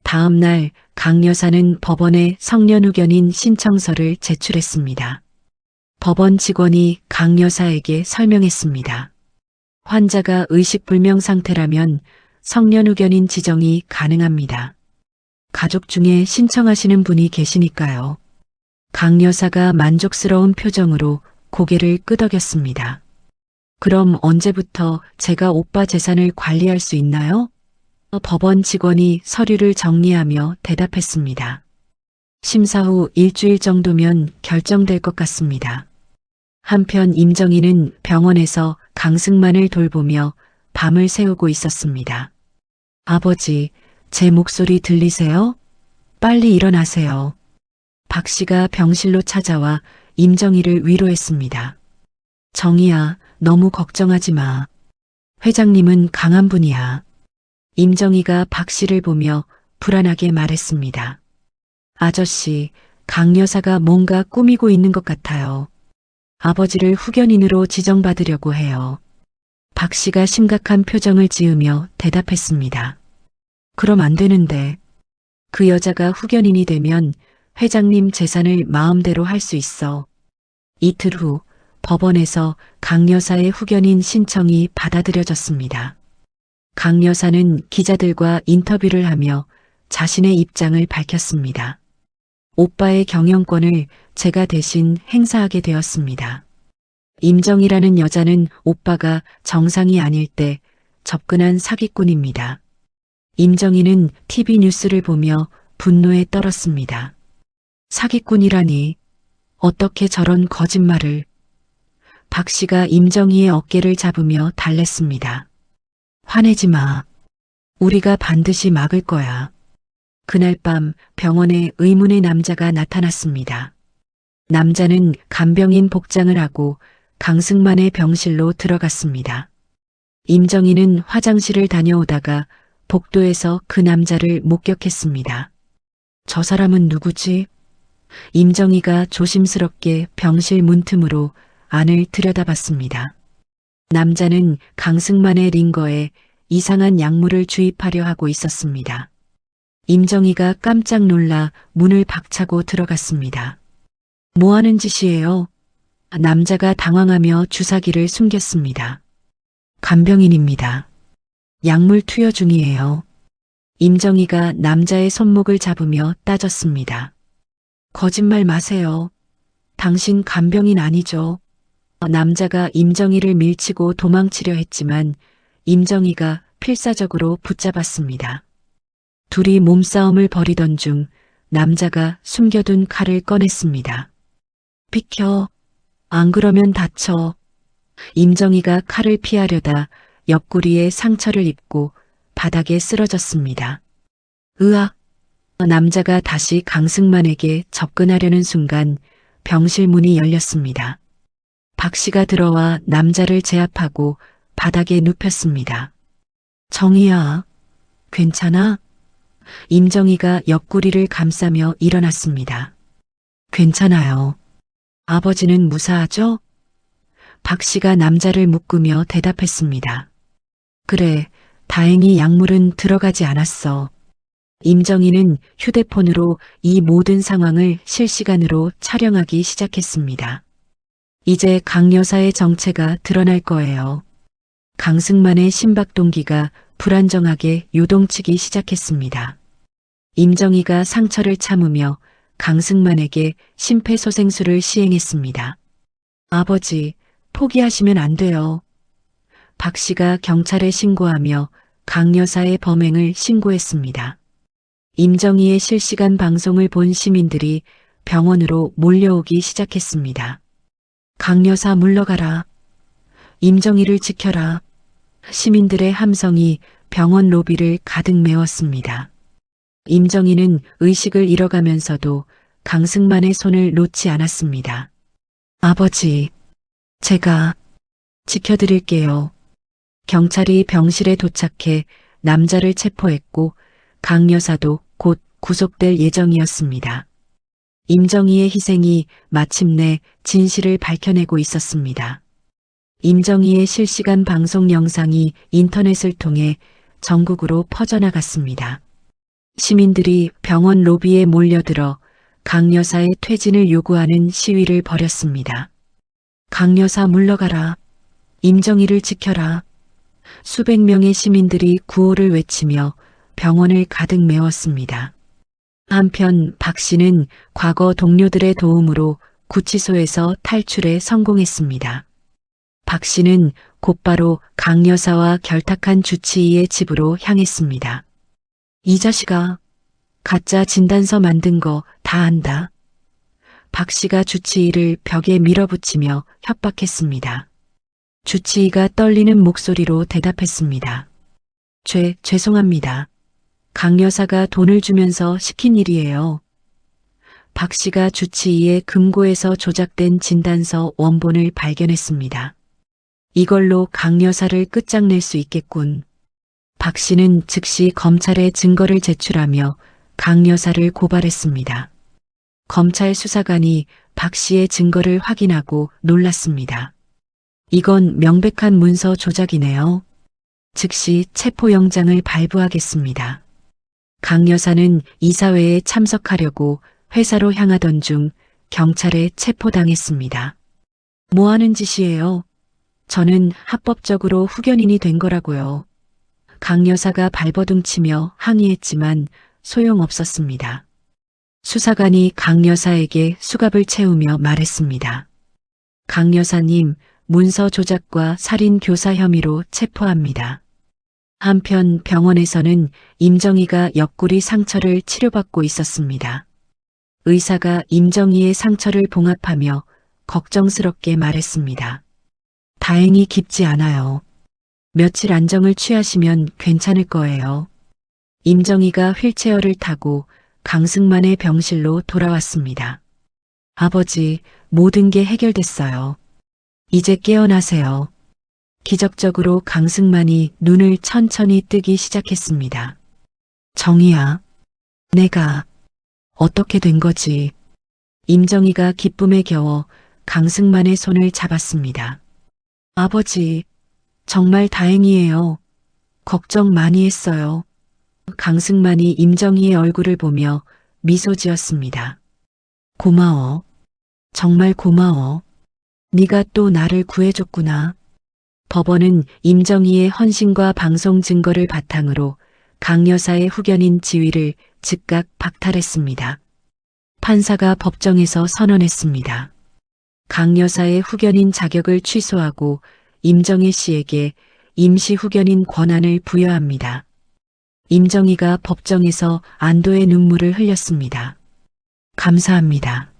다음 날 강 여사는 법원에 성년후견인 신청서를 제출했습니다. 법원 직원이 강 여사에게 설명했습니다. 환자가 의식불명 상태라면 성년후견인 지정이 가능합니다. 가족 중에 신청하시는 분이 계시니까요. 강 여사가 만족스러운 표정으로 고개를 끄덕였습니다. 그럼 언제부터 제가 오빠 재산을 관리할 수 있나요? 법원 직원이 서류를 정리하며 대답했습니다. 심사 후 일주일 정도면 결정될 것 같습니다. 한편 임정희는 병원에서 강승만을 돌보며 밤을 새우고 있었습니다. 아버지, 제 목소리 들리세요? 빨리 일어나세요. 박 씨가 병실로 찾아와 임정희를 위로했습니다. 정희야, 너무 걱정하지 마. 회장님은 강한 분이야. 임정희가 박 씨를 보며 불안하게 말했습니다. 아저씨, 강 여사가 뭔가 꾸미고 있는 것 같아요. 아버지를 후견인으로 지정받으려고 해요. 박 씨가 심각한 표정을 지으며 대답했습니다. 그럼 안 되는데. 그 여자가 후견인이 되면 회장님 재산을 마음대로 할 수 있어. 이틀 후 법원에서 강 여사의 후견인 신청이 받아들여졌습니다. 강 여사는 기자들과 인터뷰를 하며 자신의 입장을 밝혔습니다. 오빠의 경영권을 제가 대신 행사하게 되었습니다. 임정이라는 여자는 오빠가 정상이 아닐 때 접근한 사기꾼입니다. 임정희는 TV 뉴스를 보며 분노에 떨었습니다. 사기꾼이라니 어떻게 저런 거짓말을. 박 씨가 임정희의 어깨를 잡으며 달랬습니다. 화내지 마. 우리가 반드시 막을 거야. 그날 밤 병원에 의문의 남자가 나타났습니다. 남자는 간병인 복장을 하고 강승만의 병실로 들어갔습니다. 임정희는 화장실을 다녀오다가 복도에서 그 남자를 목격했습니다. 저 사람은 누구지? 임정희가 조심스럽게 병실 문틈으로 안을 들여다봤습니다. 남자는 강승만의 링거에 이상한 약물을 주입하려 하고 있었습니다. 임정희가 깜짝 놀라 문을 박차고 들어갔습니다. 뭐 하는 짓이에요? 남자가 당황하며 주사기를 숨겼습니다. 간병인입니다. 약물 투여 중이에요. 임정희가 남자의 손목을 잡으며 따졌습니다. 거짓말 마세요. 당신 간병인 아니죠? 남자가 임정희를 밀치고 도망치려 했지만 임정희가 필사적으로 붙잡았습니다. 둘이 몸싸움을 벌이던 중 남자가 숨겨둔 칼을 꺼냈습니다. 비켜. 안 그러면 다쳐. 임정희가 칼을 피하려다 옆구리에 상처를 입고 바닥에 쓰러졌습니다. 으악! 남자가 다시 강승만에게 접근하려는 순간 병실 문이 열렸습니다. 박 씨가 들어와 남자를 제압하고 바닥에 눕혔습니다. 정희야, 괜찮아? 임정희가 옆구리를 감싸며 일어났습니다. 괜찮아요. 아버지는 무사하죠? 박 씨가 남자를 묶으며 대답했습니다. 그래, 다행히 약물은 들어가지 않았어. 임정희는 휴대폰으로 이 모든 상황을 실시간으로 촬영하기 시작했습니다. 이제 강 여사의 정체가 드러날 거예요. 강승만의 심박 동기가 불안정하게 요동치기 시작했습니다. 임정희가 상처를 참으며 강승만에게 심폐소생술을 시행했습니다. 아버지, 포기하시면 안 돼요. 박 씨가 경찰에 신고하며 강 여사의 범행을 신고했습니다. 임정희의 실시간 방송을 본 시민들이 병원으로 몰려오기 시작했습니다. 강 여사 물러가라. 임정희를 지켜라. 시민들의 함성이 병원 로비를 가득 메웠습니다. 임정희는 의식을 잃어가면서도 강승만의 손을 놓지 않았습니다. 아버지, 제가 지켜드릴게요. 경찰이 병실에 도착해 남자를 체포했고 강 여사도 곧 구속될 예정이었습니다. 임정희의 희생이 마침내 진실을 밝혀내고 있었습니다. 임정희의 실시간 방송 영상이 인터넷을 통해 전국으로 퍼져나갔습니다. 시민들이 병원 로비에 몰려들어 강 여사의 퇴진을 요구하는 시위를 벌였습니다. 강 여사 물러가라. 임정희를 지켜라. 수백 명의 시민들이 구호를 외치며 병원을 가득 메웠습니다. 한편 박 씨는 과거 동료들의 도움으로 구치소에서 탈출에 성공했습니다. 박 씨는 곧바로 강 여사와 결탁한 주치의의 집으로 향했습니다. 이 자식아, 가짜 진단서 만든 거 다 안다. 박 씨가 주치의를 벽에 밀어붙이며 협박했습니다. 주치의가 떨리는 목소리로 대답했습니다. 죄송합니다. 강 여사가 돈을 주면서 시킨 일이에요. 박 씨가 주치의의 금고에서 조작된 진단서 원본을 발견했습니다. 이걸로 강 여사를 끝장낼 수 있겠군. 박 씨는 즉시 검찰에 증거를 제출하며 강 여사를 고발했습니다. 검찰 수사관이 박 씨의 증거를 확인하고 놀랐습니다. 이건 명백한 문서 조작이네요. 즉시 체포영장을 발부하겠습니다. 강 여사는 이사회에 참석하려고 회사로 향하던 중 경찰에 체포당했습니다. 뭐 하는 짓이에요? 저는 합법적으로 후견인이 된 거라고요. 강 여사가 발버둥치며 항의했지만 소용없었습니다. 수사관이 강 여사에게 수갑을 채우며 말했습니다. 강 여사님, 문서 조작과 살인 교사 혐의로 체포합니다. 한편 병원에서는 임정희가 옆구리 상처를 치료받고 있었습니다. 의사가 임정희의 상처를 봉합하며 걱정스럽게 말했습니다. 다행히 깊지 않아요. 며칠 안정을 취하시면 괜찮을 거예요. 임정희가 휠체어를 타고 강승만의 병실로 돌아왔습니다. 아버지, 모든 게 해결됐어요. 이제 깨어나세요. 기적적으로 강승만이 눈을 천천히 뜨기 시작했습니다. 정희야, 내가 어떻게 된 거지? 임정희가 기쁨에 겨워 강승만의 손을 잡았습니다. 아버지, 정말 다행이에요. 걱정 많이 했어요. 강승만이 임정희의 얼굴을 보며 미소 지었습니다. 고마워. 정말 고마워. 네가 또 나를 구해줬구나. 법원은 임정희의 헌신과 방송 증거를 바탕으로 강 여사의 후견인 지위를 즉각 박탈했습니다. 판사가 법정에서 선언했습니다. 강 여사의 후견인 자격을 취소하고 임정희 씨에게 임시 후견인 권한을 부여합니다. 임정희가 법정에서 안도의 눈물을 흘렸습니다. 감사합니다.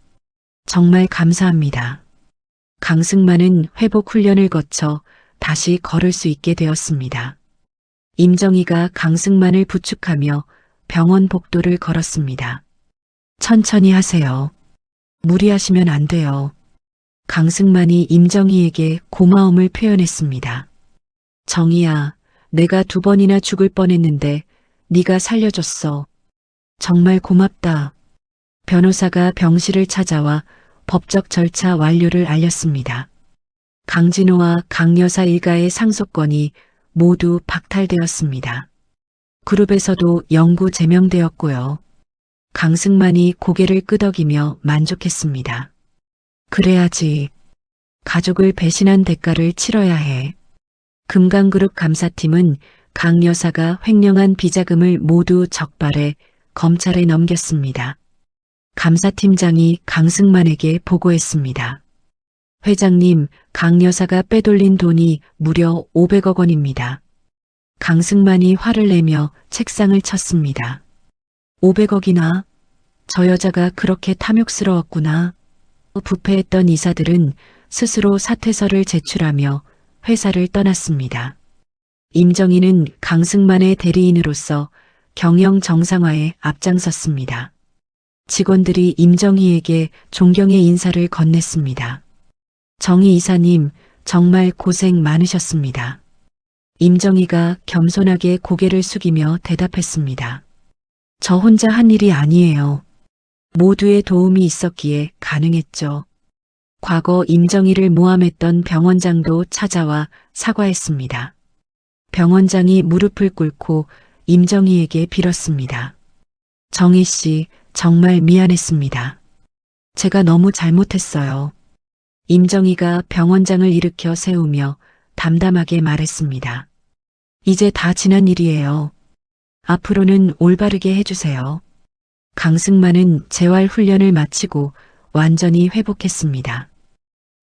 정말 감사합니다. 강승만은 회복 훈련을 거쳐 다시 걸을 수 있게 되었습니다. 임정희가 강승만을 부축하며 병원 복도를 걸었습니다. 천천히 하세요. 무리하시면 안 돼요. 강승만이 임정희에게 고마움을 표현했습니다. 정희야, 내가 2번이나 죽을 뻔했는데 네가 살려줬어. 정말 고맙다. 변호사가 병실을 찾아와 법적 절차 완료를 알렸습니다. 강진호와 강 여사 일가의 상속권이 모두 박탈되었습니다. 그룹에서도 영구 제명되었고요. 강승만이 고개를 끄덕이며 만족했습니다. 그래야지. 가족을 배신한 대가를 치러야 해. 금강그룹 감사팀은 강 여사가 횡령한 비자금을 모두 적발해 검찰에 넘겼습니다. 감사팀장이 강승만에게 보고했습니다. 회장님, 강 여사가 빼돌린 돈이 무려 500억 원입니다. 강승만이 화를 내며 책상을 쳤습니다. 500억이나? 저 여자가 그렇게 탐욕스러웠구나. 부패했던 이사들은 스스로 사퇴서를 제출하며 회사를 떠났습니다. 임정희는 강승만의 대리인으로서 경영 정상화에 앞장섰습니다. 직원들이 임정희에게 존경의 인사를 건넸습니다. 정희 이사님, 정말 고생 많으셨습니다. 임정희가 겸손하게 고개를 숙이며 대답했습니다. 저 혼자 한 일이 아니에요. 모두의 도움이 있었기에 가능했죠. 과거 임정희를 모함했던 병원장도 찾아와 사과했습니다. 병원장이 무릎을 꿇고 임정희에게 빌었습니다. 정희 씨, 정말 미안했습니다. 제가 너무 잘못했어요. 임정희가 병원장을 일으켜 세우며 담담하게 말했습니다. 이제 다 지난 일이에요. 앞으로는 올바르게 해주세요. 강승만은 재활 훈련을 마치고 완전히 회복했습니다.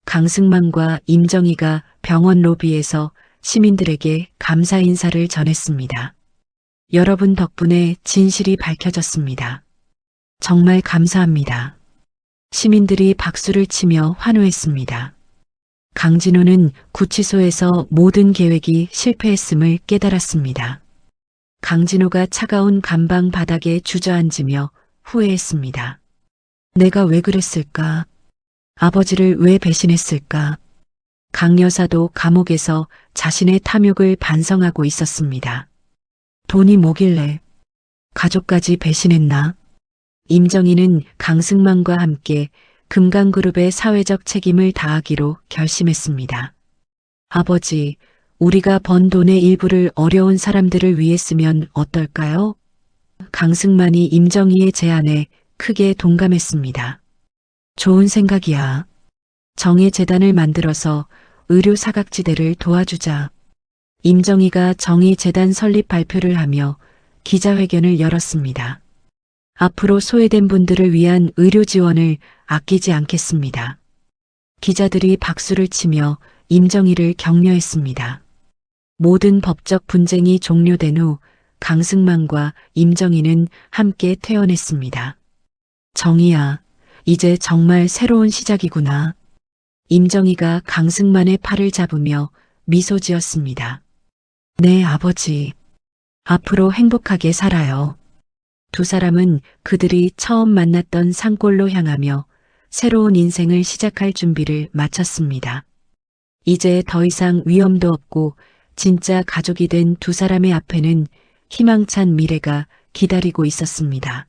강승만과 임정희가 병원 로비에서 시민들에게 감사 인사를 전했습니다. 여러분 덕분에 진실이 밝혀졌습니다. 정말 감사합니다. 시민들이 박수를 치며 환호했습니다. 강진호는 구치소에서 모든 계획이 실패했음을 깨달았습니다. 강진호가 차가운 감방 바닥에 주저앉으며 후회했습니다. 내가 왜 그랬을까? 아버지를 왜 배신했을까? 강 여사도 감옥에서 자신의 탐욕을 반성하고 있었습니다. 돈이 뭐길래 가족까지 배신했나? 임정희는 강승만과 함께 금강그룹의 사회적 책임을 다하기로 결심했습니다. 아버지, 우리가 번 돈의 일부를 어려운 사람들을 위해 쓰면 어떨까요? 강승만이 임정희의 제안에 크게 동감했습니다. 좋은 생각이야. 정의재단을 만들어서 의료사각지대를 도와주자. 임정희가 정의재단 설립 발표를 하며 기자회견을 열었습니다. 앞으로 소외된 분들을 위한 의료 지원을 아끼지 않겠습니다. 기자들이 박수를 치며 임정희를 격려했습니다. 모든 법적 분쟁이 종료된 후 강승만과 임정희는 함께 퇴원했습니다. 정희야, 이제 정말 새로운 시작이구나. 임정희가 강승만의 팔을 잡으며 미소 지었습니다. 네, 아버지. 앞으로 행복하게 살아요. 두 사람은 그들이 처음 만났던 산골로 향하며 새로운 인생을 시작할 준비를 마쳤습니다. 이제 더 이상 위험도 없고 진짜 가족이 된 두 사람의 앞에는 희망찬 미래가 기다리고 있었습니다.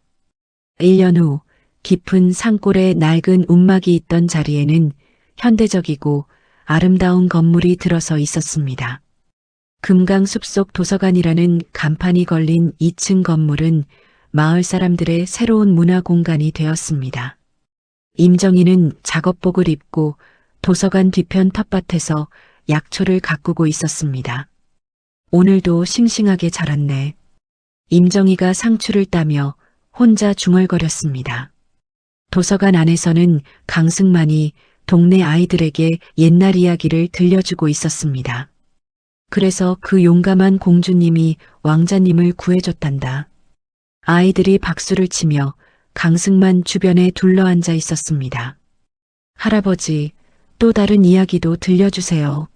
1년 후 깊은 산골에 낡은 움막이 있던 자리에는 현대적이고 아름다운 건물이 들어서 있었습니다. 금강 숲속 도서관이라는 간판이 걸린 2층 건물은 마을 사람들의 새로운 문화 공간이 되었습니다. 임정희는 작업복을 입고 도서관 뒤편 텃밭에서 약초를 가꾸고 있었습니다. 오늘도 싱싱하게 자랐네. 임정희가 상추를 따며 혼자 중얼거렸습니다. 도서관 안에서는 강승만이 동네 아이들에게 옛날 이야기를 들려주고 있었습니다. 그래서 그 용감한 공주님이 왕자님을 구해줬단다. 아이들이 박수를 치며 강승만 주변에 둘러앉아 있었습니다. 할아버지, 또 다른 이야기도 들려주세요.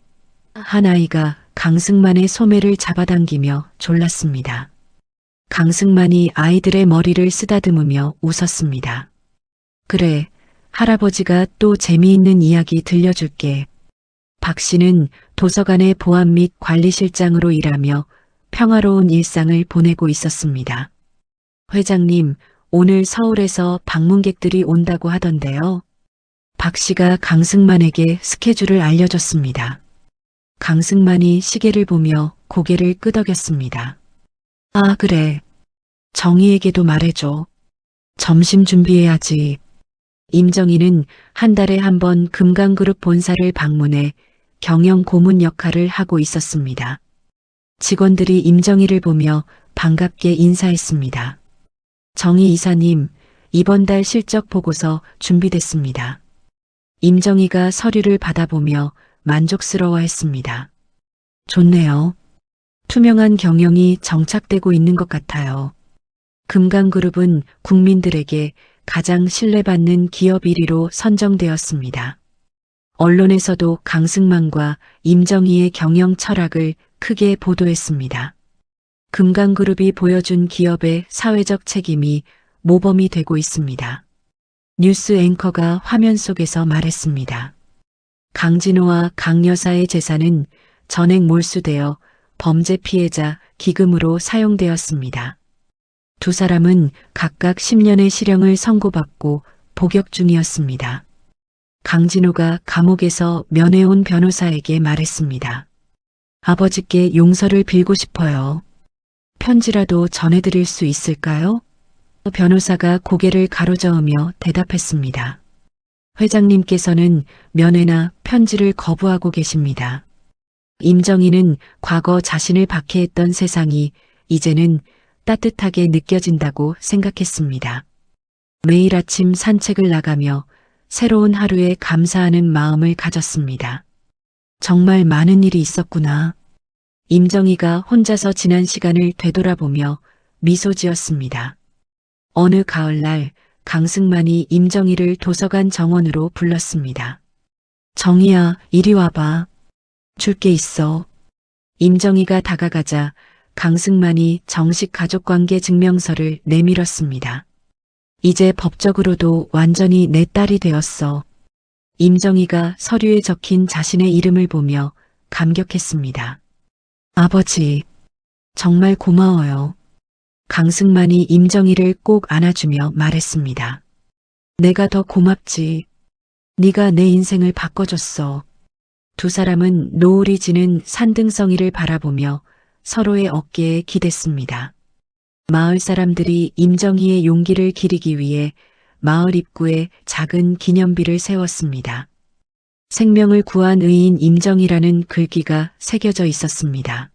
한 아이가 강승만의 소매를 잡아당기며 졸랐습니다. 강승만이 아이들의 머리를 쓰다듬으며 웃었습니다. 그래, 할아버지가 또 재미있는 이야기 들려줄게. 박 씨는 도서관의 보안 및 관리실장으로 일하며 평화로운 일상을 보내고 있었습니다. 회장님, 오늘 서울에서 방문객들이 온다고 하던데요. 박 씨가 강승만에게 스케줄을 알려줬습니다. 강승만이 시계를 보며 고개를 끄덕였습니다. 아, 그래. 정희에게도 말해줘. 점심 준비해야지. 임정희는 한 달에 한 번 금강그룹 본사를 방문해 경영 고문 역할을 하고 있었습니다. 직원들이 임정희를 보며 반갑게 인사했습니다. 정희 이사님, 이번 달 실적 보고서 준비됐습니다. 임정희가 서류를 받아보며 만족스러워했습니다. 좋네요. 투명한 경영이 정착되고 있는 것 같아요. 금강그룹은 국민들에게 가장 신뢰받는 기업 1위로 선정되었습니다. 언론에서도 강승만과 임정희의 경영 철학을 크게 보도했습니다. 금강그룹이 보여준 기업의 사회적 책임이 모범이 되고 있습니다. 뉴스 앵커가 화면 속에서 말했습니다. 강진호와 강 여사의 재산은 전액 몰수되어 범죄 피해자 기금으로 사용되었습니다. 두 사람은 각각 10년의 실형을 선고받고 복역 중이었습니다. 강진호가 감옥에서 면회온 변호사에게 말했습니다. 아버지께 용서를 빌고 싶어요. 편지라도 전해드릴 수 있을까요? 변호사가 고개를 가로저으며 대답했습니다. 회장님께서는 면회나 편지를 거부하고 계십니다. 임정희는 과거 자신을 박해했던 세상이 이제는 따뜻하게 느껴진다고 생각했습니다. 매일 아침 산책을 나가며 새로운 하루에 감사하는 마음을 가졌습니다. 정말 많은 일이 있었구나. 임정희가 혼자서 지난 시간을 되돌아보며 미소 지었습니다. 어느 가을날 강승만이 임정희를 도서관 정원으로 불렀습니다. 정희야, 이리 와봐. 줄 게 있어. 임정희가 다가가자 강승만이 정식 가족관계 증명서를 내밀었습니다. 이제 법적으로도 완전히 내 딸이 되었어. 임정희가 서류에 적힌 자신의 이름을 보며 감격했습니다. 아버지, 정말 고마워요. 강승만이 임정희를 꼭 안아주며 말했습니다. 내가 더 고맙지. 네가 내 인생을 바꿔줬어. 두 사람은 노을이 지는 산등성이를 바라보며 서로의 어깨에 기댔습니다. 마을 사람들이 임정희의 용기를 기리기 위해 마을 입구에 작은 기념비를 세웠습니다. 생명을 구한 의인 임정희라는 글귀가 새겨져 있었습니다.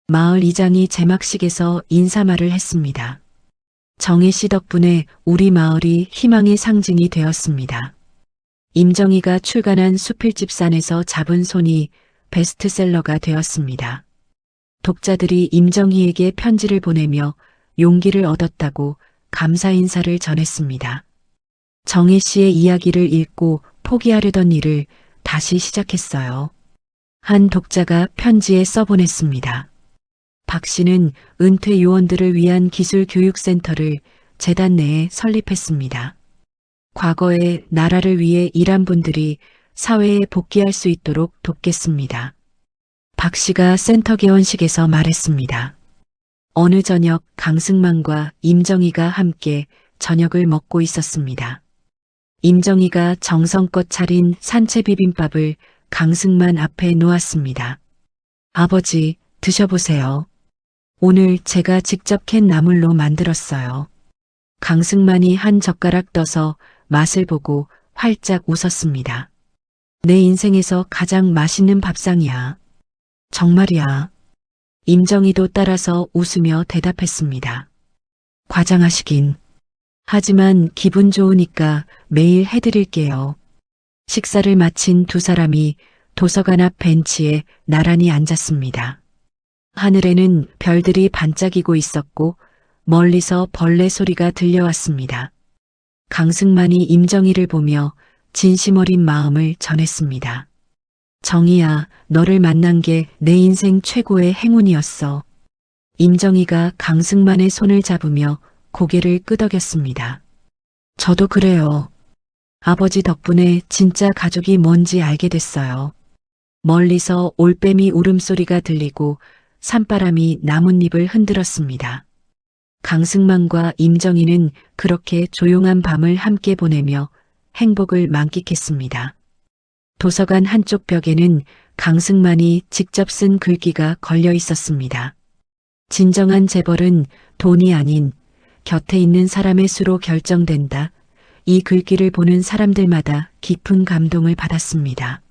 마을 이장이 제막식에서 인사말을 했습니다. 정혜 씨 덕분에 우리 마을이 희망의 상징이 되었습니다. 임정희가 출간한 수필집산에서 잡은 손이 베스트셀러가 되었습니다. 독자들이 임정희에게 편지를 보내며 용기를 얻었다고 감사 인사를 전했습니다. 정혜 씨의 이야기를 읽고 포기하려던 일을 다시 시작했어요. 한 독자가 편지에 써보냈습니다. 박 씨는 은퇴 요원들을 위한 기술교육센터를 재단 내에 설립했습니다. 과거에 나라를 위해 일한 분들이 사회에 복귀할 수 있도록 돕겠습니다. 박 씨가 센터 개원식에서 말했습니다. 어느 저녁 강승만과 임정희가 함께 저녁을 먹고 있었습니다. 임정희가 정성껏 차린 산채 비빔밥을 강승만 앞에 놓았습니다. 아버지, 드셔보세요. 오늘 제가 직접 캔 나물로 만들었어요. 강승만이 한 젓가락 떠서 맛을 보고 활짝 웃었습니다. 내 인생에서 가장 맛있는 밥상이야. 정말이야. 임정희도 따라서 웃으며 대답했습니다. 과장하시긴. 하지만 기분 좋으니까 매일 해드릴게요. 식사를 마친 두 사람이 도서관 앞 벤치에 나란히 앉았습니다. 하늘에는 별들이 반짝이고 있었고 멀리서 벌레 소리가 들려왔습니다. 강승만이 임정희를 보며 진심 어린 마음을 전했습니다. 정희야, 너를 만난 게 내 인생 최고의 행운이었어. 임정희가 강승만의 손을 잡으며 고개를 끄덕였습니다. 저도 그래요. 아버지 덕분에 진짜 가족이 뭔지 알게 됐어요. 멀리서 올빼미 울음소리가 들리고 산바람이 나뭇잎을 흔들었습니다. 강승만과 임정희는 그렇게 조용한 밤을 함께 보내며 행복을 만끽했습니다. 도서관 한쪽 벽에는 강승만이 직접 쓴 글귀가 걸려 있었습니다. 진정한 재벌은 돈이 아닌 곁에 있는 사람의 수로 결정된다. 이 글귀를 보는 사람들마다 깊은 감동을 받았습니다.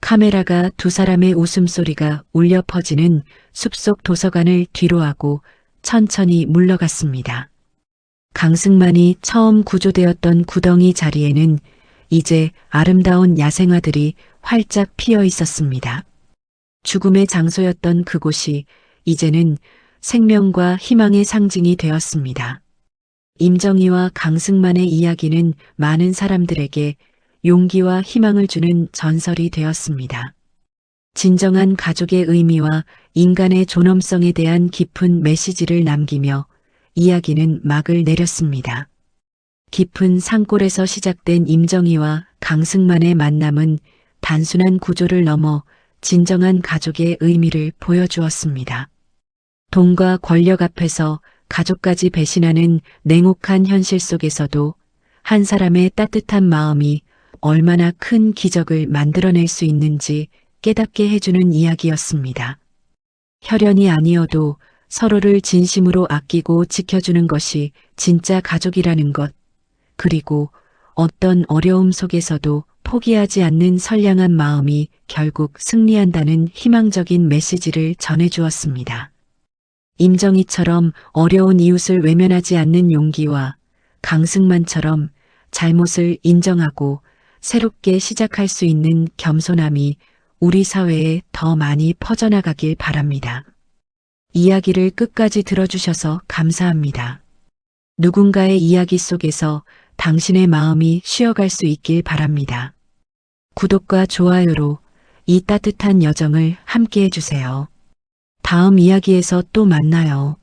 카메라가 두 사람의 웃음소리가 울려 퍼지는 숲속 도서관을 뒤로하고 천천히 물러갔습니다. 강승만이 처음 구조되었던 구덩이 자리에는 이제 아름다운 야생화들이 활짝 피어 있었습니다. 죽음의 장소였던 그곳이 이제는 생명과 희망의 상징이 되었습니다. 임정희와 강승만의 이야기는 많은 사람들에게 용기와 희망을 주는 전설이 되었습니다. 진정한 가족의 의미와 인간의 존엄성에 대한 깊은 메시지를 남기며 이야기는 막을 내렸습니다. 깊은 산골에서 시작된 임정희와 강승만의 만남은 단순한 구조를 넘어 진정한 가족의 의미를 보여주었습니다. 돈과 권력 앞에서 가족까지 배신하는 냉혹한 현실 속에서도 한 사람의 따뜻한 마음이 얼마나 큰 기적을 만들어낼 수 있는지 깨닫게 해주는 이야기였습니다. 혈연이 아니어도 서로를 진심으로 아끼고 지켜주는 것이 진짜 가족이라는 것, 그리고 어떤 어려움 속에서도 포기하지 않는 선량한 마음이 결국 승리한다는 희망적인 메시지를 전해주었습니다. 임정희처럼 어려운 이웃을 외면하지 않는 용기와 강승만처럼 잘못을 인정하고 새롭게 시작할 수 있는 겸손함이 우리 사회에 더 많이 퍼져나가길 바랍니다. 이야기를 끝까지 들어주셔서 감사합니다. 누군가의 이야기 속에서 당신의 마음이 쉬어갈 수 있길 바랍니다. 구독과 좋아요로 이 따뜻한 여정을 함께 해주세요. 다음 이야기에서 또 만나요.